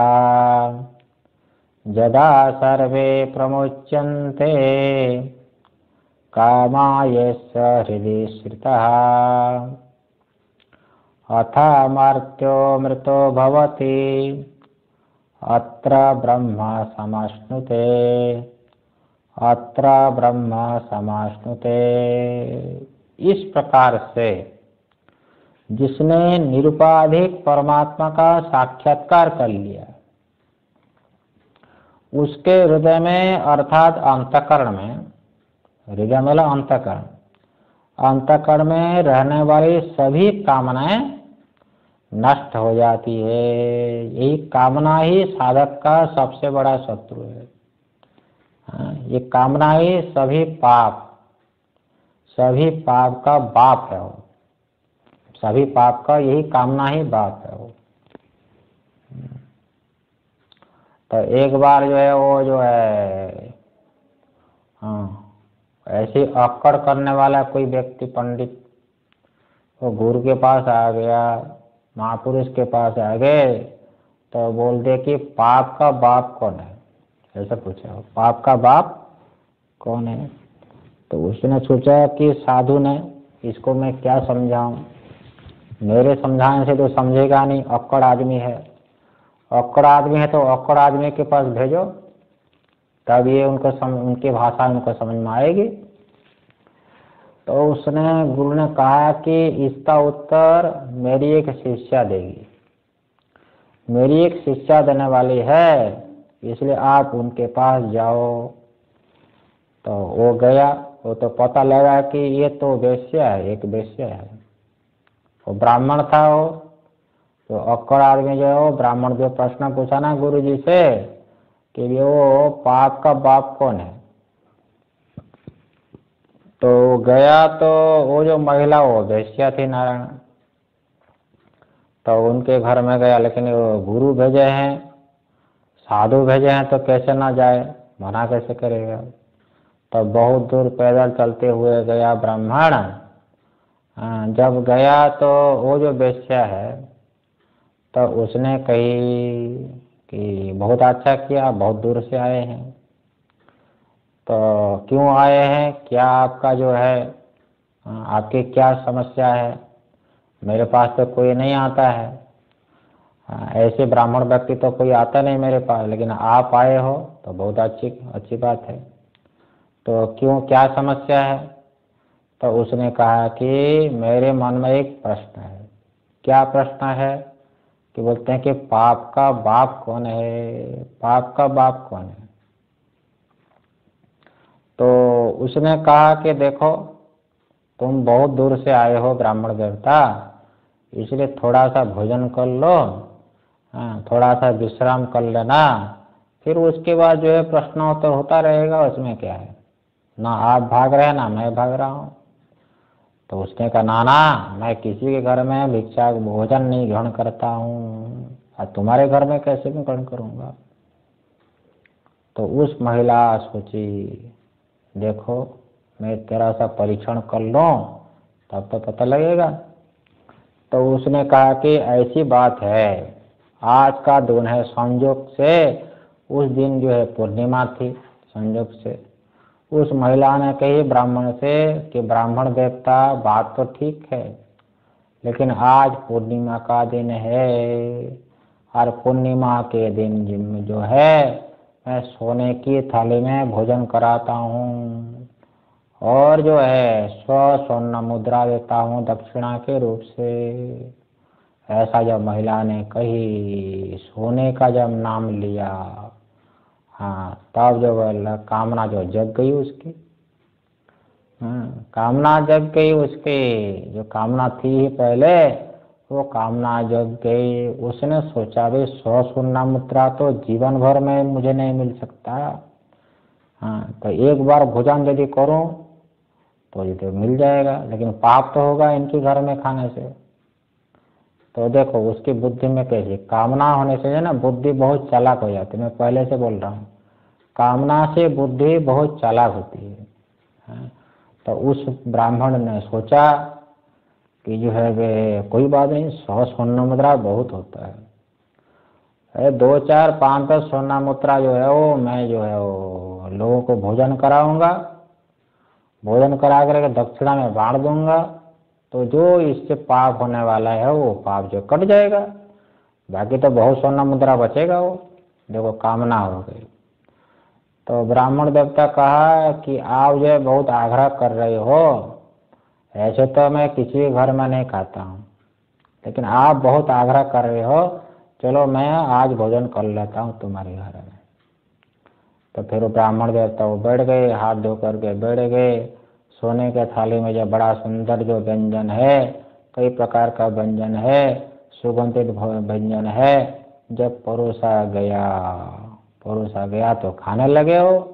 जदा सर्वे प्रमुच्यन्ते कामाये हृदय स्थितः, अथामर्त्यो मृतो भवति अत्र ब्रह्म समाश्नुते, अत्र ब्रह्म समाश्नुते। इस प्रकार से जिसने निरुपाधिक परमात्मा का साक्षात्कार कर लिया, उसके हृदय में अर्थात अंतःकरण में, हृदय मतलब अंतःकरण, अंतःकरण में रहने वाली सभी कामनाएं नष्ट हो जाती है। यही कामना ही साधक का सबसे बड़ा शत्रु है। ये कामना ही सभी पाप का बाप है। वो सभी पाप का यही कामना ही बाप है। वो तो एक बार जो है वो जो है ऐसे अक्कड़ करने वाला कोई व्यक्ति, पंडित, वो गुरु के पास आ गया, महापुरुष के पास आ गए, तो बोल दे कि पाप का बाप कौन है, ऐसा पूछा। पाप का बाप कौन है? तो उसने सोचा कि साधु ने, इसको मैं क्या समझाऊं, मेरे समझाने से तो समझेगा नहीं, अक्कड़ आदमी है। अक्कड़ आदमी है तो अक्कड़ आदमी के पास भेजो, तब ये उनके भाषा उनको समझ में आएगी। तो उसने, गुरु ने कहा कि इसका उत्तर मेरी एक शिष्या देगी, मेरी एक शिष्या देने वाली है, इसलिए आप उनके पास जाओ। तो वो गया, वो तो पता लगा कि ये तो वेश्या है, एक वेश्या है। वो ब्राह्मण था। वो तो अक्कड़ आदमी जो है, वो ब्राह्मण जो प्रश्न पूछा ना गुरु जी से कि वो पाप का बाप कौन है, तो गया तो वो जो महिला वो वेश्या थी नारायण। तो उनके घर में गया, लेकिन वो गुरु भेजे हैं, साधु भेजे हैं, तो कैसे ना जाए, मना कैसे करेगा। तो बहुत दूर पैदल चलते हुए गया ब्राह्मण। जब गया तो वो जो वेश्या है, तो उसने कही कि बहुत अच्छा किया, बहुत दूर से आए हैं, तो क्यों आए हैं, क्या आपका जो है, आपकी क्या समस्या है, मेरे पास तो कोई नहीं आता है, ऐसे ब्राह्मण व्यक्ति तो कोई आता नहीं मेरे पास, लेकिन आप आए हो तो बहुत अच्छी बात है, तो क्यों, क्या समस्या है। तो उसने कहा कि मेरे मन में एक प्रश्न है। क्या प्रश्न है कि बोलते हैं कि पाप का बाप कौन है, पाप का बाप कौन है। तो उसने कहा कि देखो, तुम बहुत दूर से आए हो ब्राह्मण देवता, इसलिए थोड़ा सा भोजन कर लो, थोड़ा सा विश्राम कर लेना, फिर उसके बाद जो है प्रश्नोत्तर होता रहेगा, उसमें क्या है, ना आप भाग रहे ना मैं भाग रहा हूँ। तो उसने कहा ना, मैं किसी के घर में भिक्षा भोजन नहीं ग्रहण करता हूँ, और तुम्हारे घर में कैसे मैं ग्रहण करूँगा। तो उस महिला सोची, देखो मैं तेरा सा परीक्षण कर लूँ तब तो पता लगेगा। तो उसने कहा कि ऐसी बात है, आज का दिन है, संयोग से उस दिन जो है पूर्णिमा थी, संयोग से उस महिला ने कही ब्राह्मण से कि ब्राह्मण देवता बात तो ठीक है, लेकिन आज पूर्णिमा का दिन है, और पूर्णिमा के दिन जो है मैं सोने की थाली में भोजन कराता हूँ, और जो है 100 स्वर्ण मुद्रा देता हूँ दक्षिणा के रूप से। ऐसा जब महिला ने कही, सोने का जब नाम लिया, तब जो कामना जो जग गई उसकी, कामना जग गई उसकी, जो कामना थी ही पहले वो कामना जग गई। उसने सोचा भाई 100 स्वर्ण मुद्रा तो जीवन भर में मुझे नहीं मिल सकता, तो एक बार भोजन यदि करूं तो ये तो मिल जाएगा, लेकिन पाप तो होगा इनके घर में खाने से। तो देखो उसकी बुद्धि में कैसी कामना होने से है ना, बुद्धि बहुत चालाक हो जाती है। मैं पहले से बोल रहा हूँ, कामना से बुद्धि बहुत चालाक होती है। तो उस ब्राह्मण ने सोचा कि जो है वे कोई बात नहीं, 100 स्वर्ण मुद्रा बहुत होता है, 2 4 5 10 स्वर्ण मुद्रा जो है वो मैं जो है वो लोगों को भोजन कराऊंगा, भोजन करा करके दक्षिणा में बांट दूंगा, तो जो इससे पाप होने वाला है वो पाप जो कट जाएगा, बाकी तो बहुत स्वर्ण मुद्रा बचेगा। वो देखो कामना हो गई। तो ब्राह्मण देवता कहा कि आप जो है बहुत आग्रह कर रहे हो, ऐसे तो मैं किसी के घर में नहीं खाता हूँ, लेकिन आप बहुत आग्रह कर रहे हो, चलो मैं आज भोजन कर लेता हूँ तुम्हारे घर में। तो फिर ब्राह्मण देवता वो बैठ गए, हाथ धो करके बैठ गए। सोने के थाली में जो बड़ा सुंदर जो व्यंजन है, कई प्रकार का व्यंजन है, सुगंधित व्यंजन है, जब परोसा गया तो खाने लगे। हो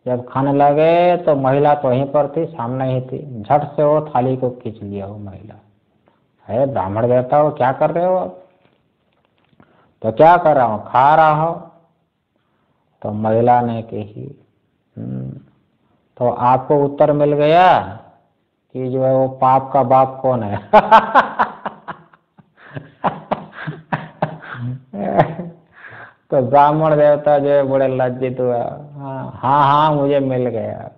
जब खाने लगे तो महिला तो वहीं पर थी, सामने ही थी, झट से वो थाली को खींच लिया। वो महिला, है ब्राह्मण देवता हो क्या कर रहे हो आप? तो क्या कर रहा हूँ, खा रहा हो। तो महिला ने कही, तो आपको उत्तर मिल गया कि जो है वो पाप का बाप कौन है। तो ब्राह्मण देवता जो है बड़े लज्जित हुआ, हाँ हाँ मुझे मिल गया।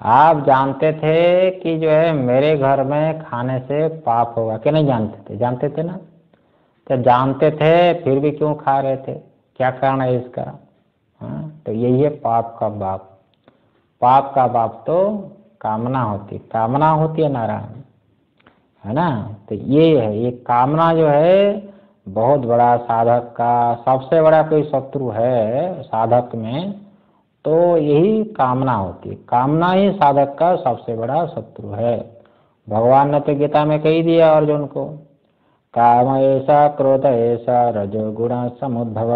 आप जानते थे कि जो है मेरे घर में खाने से पाप होगा, कि नहीं जानते थे ना। तो जानते थे फिर भी क्यों खा रहे थे, क्या कारण है इसका? तो यही है पाप का बाप। पाप का बाप तो कामना होती है नारायण, है ना। तो ये है, ये कामना जो है बहुत बड़ा साधक का सबसे बड़ा कोई शत्रु है साधक में, तो यही कामना होती है। कामना ही साधक का सबसे बड़ा शत्रु है। भगवान ने तो गीता में कही दिया अर्जुन को, काम ऐसा क्रोध ऐसा रजोगुण समुद्भव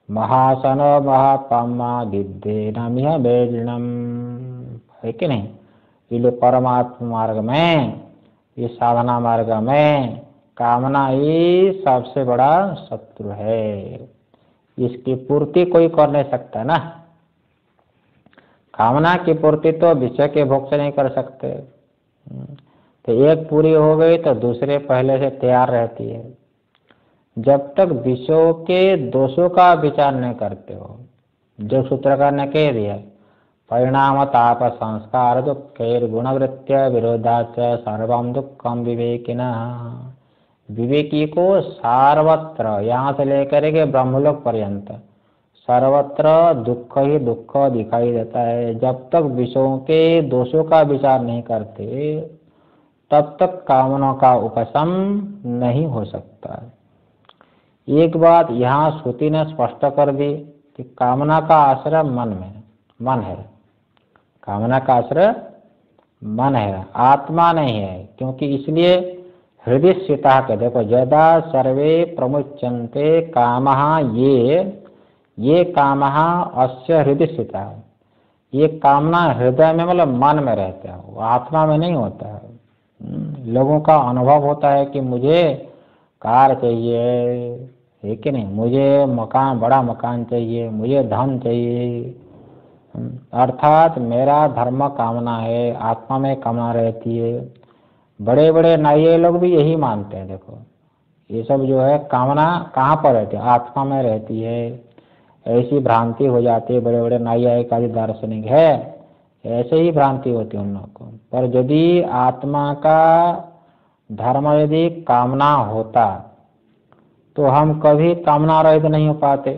महासन महापामा विद्ये नमिह वेदिनम, है कि नहीं। ये परमात्मा मार्ग में, इस साधना मार्ग में कामना ही सबसे बड़ा शत्रु है। इसकी पूर्ति कोई कर नहीं सकता ना। कामना की पूर्ति तो विषय के भोग से नहीं कर सकते। तो एक पूरी हो गई तो दूसरे पहले से तैयार रहती है। जब तक विषयों के दोषों का विचार नहीं करते हो, जो सूत्रकार ने कह दिया, परिणाम ताप संस्कार दुख गुणवृत्य विरोधाच सर्वम दुखम विवेकिनः। विवेकी को सर्वत्र, यहाँ से लेकर के ब्रह्मलोक पर्यंत सर्वत्र दुख ही दुख दिखाई देता है। जब तक विषयों के दोषों का विचार नहीं करते तब तक कामना का उपशम नहीं हो सकता। एक बात यहाँ श्रुति ने स्पष्ट कर दी कि कामना का आश्रय मन है। कामना का आश्रय मन है, आत्मा नहीं है। क्योंकि इसलिए हृदय स्थिता के देखो, यदा सर्वे प्रमुच्यन्ते कामः ये कामः अस्य हृदय स्थिता। ये कामना हृदय में मतलब मन में रहता है, आत्मा में नहीं होता है। लोगों का अनुभव होता है कि मुझे कार चाहिए, है कि नहीं, मुझे मकान, बड़ा मकान चाहिए, मुझे धन चाहिए। अर्थात मेरा धर्म कामना है, आत्मा में कामना रहती है। बड़े बड़े नाई लोग भी यही मानते हैं। देखो ये सब जो है कामना कहाँ पर रहती है, आत्मा में रहती है। ऐसी भ्रांति हो जाती है, बड़े बड़े नाई आदि दार्शनिक है, ऐसे ही भ्रांति होती है उन लोगों को। पर यदि आत्मा का धर्म यदि कामना होता तो हम कभी कामना रहित नहीं हो पाते।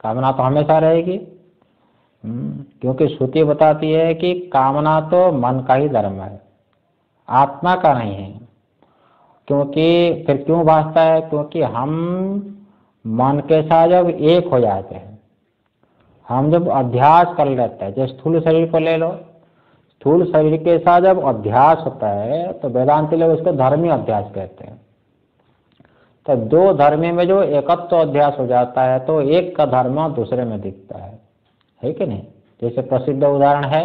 कामना तो हमेशा रहेगी। क्योंकि श्रुति बताती है कि कामना तो मन का ही धर्म है, आत्मा का नहीं है। क्योंकि फिर क्यों भासता है? क्योंकि हम मन के साथ जब एक हो जाते हैं, हम जब अध्यास कर लेते हैं, जैसे स्थूल शरीर को ले लो, स्थूल शरीर के साथ जब अध्यास होता है तो वेदांती लोग उसको धर्मी अध्यास कहते हैं। तो दो धर्मी में जो एकत्व अध्यास हो जाता है तो एक का धर्म दूसरे में दिखता है कि नहीं। जैसे प्रसिद्ध उदाहरण है,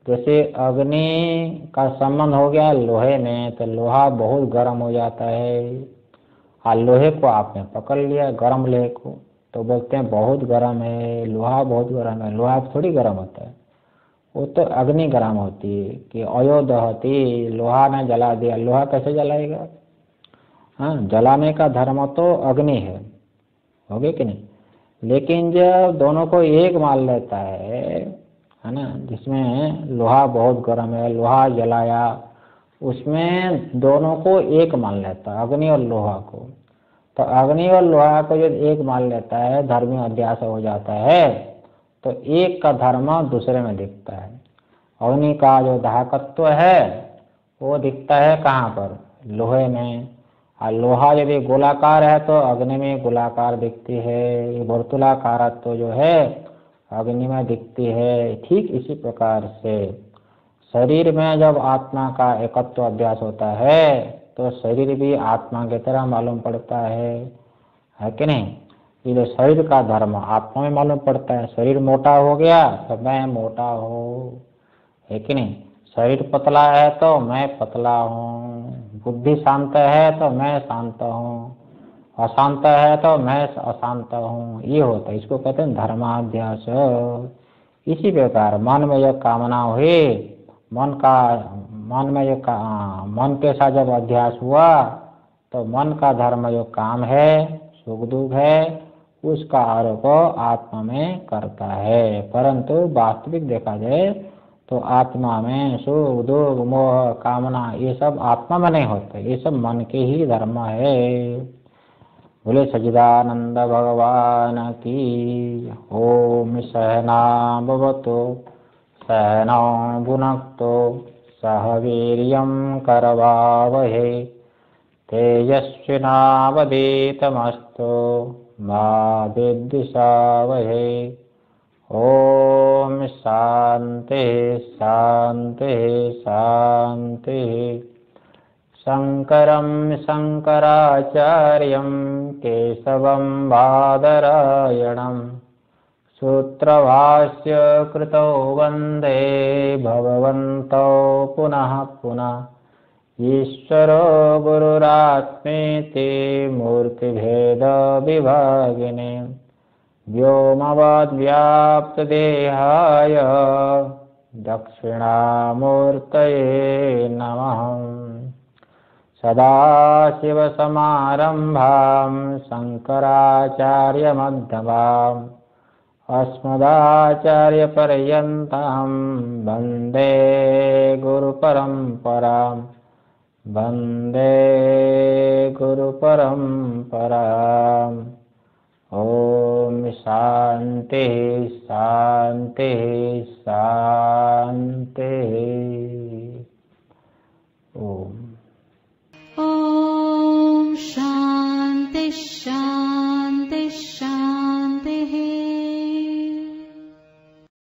जैसे अग्नि का संबंध हो गया लोहे में, तो लोहा बहुत गर्म हो जाता है। और लोहे को आपने पकड़ लिया, गर्म लोहे को, तो बोलते हैं बहुत गर्म है, लोहा बहुत गर्म है। लोहा थोड़ी गर्म होता है, वो तो अग्नि गर्म होती है कि अयोदहती, लोहा ने जला दिया। लोहा कैसे जलाएगा? हाँ, जलाने का धर्म तो अग्नि है, हो गया कि नहीं। लेकिन जब दोनों को एक मान लेता है ना, जिसमें लोहा बहुत गर्म है, लोहा जलाया, उसमें दोनों को एक मान लेता है, अग्नि और लोहा को। तो अग्नि और लोहा को जब एक मान लेता है, धर्मी अध्यास हो जाता है, तो एक का धर्म दूसरे में दिखता है। अग्नि का जो दाहकत्व है वो दिखता है कहाँ पर? लोहे में। और लोहा यदि गोलाकार है तो अग्नि में गोलाकार दिखती है, वर्तुलाकार तो जो है अग्नि में दिखती है। ठीक इसी प्रकार से शरीर में जब आत्मा का एकत्व अभ्यास होता है तो शरीर भी आत्मा की तरह मालूम पड़ता है कि नहीं। ये जो शरीर का धर्म आत्मा में मालूम पड़ता है। शरीर मोटा हो गया तो मैं मोटा हूँ, है कि नहीं। शरीर पतला है तो मैं पतला हूँ। बुद्धि शांत है तो मैं शांत हूँ, अशांत है तो मैं अशांत हूँ। ये होता है, इसको कहते हैं धर्माध्यास। इसी प्रकार मन में जो कामना हुई, मन में जो मन के साथ जब अध्यास हुआ तो मन का धर्म जो काम है, सुख दुख है, उसका आरोप आत्मा में करता है। परंतु वास्तविक देखा जाए तो आत्मा में सुख दुख मोह कामना ये सब आत्मा में नहीं होते, ये सब मन के ही धर्म है। बोले सच्चिदानंद भगवान की। ओम सहना भवतु सहनौ भुनक्तु सह वीर्यं करवावहै तेजस्विनावधीतमस्तु मा विद्विषावहै। ओम शांति शांति शांति। शंकरं शंकराचार्यं केशवं बादरायणं सूत्रभाष्य कृतौ वन्दे भगवन्तौ पुनः पुनः। ईश्वरो गुरुरात्मेति मूर्तिभेद विभागिने व्योमवद्व्याप्तदेहाय दक्षिणामूर्तये नमः। सदाशिवसमारम्भां शङ्कराचार्यमध्यमाम् अस्मदाचार्यपर्यन्तां वन्दे गुरुपरम्पराम् वन्दे गुरुपरम्पराम्। ओम शांति शांति शांति।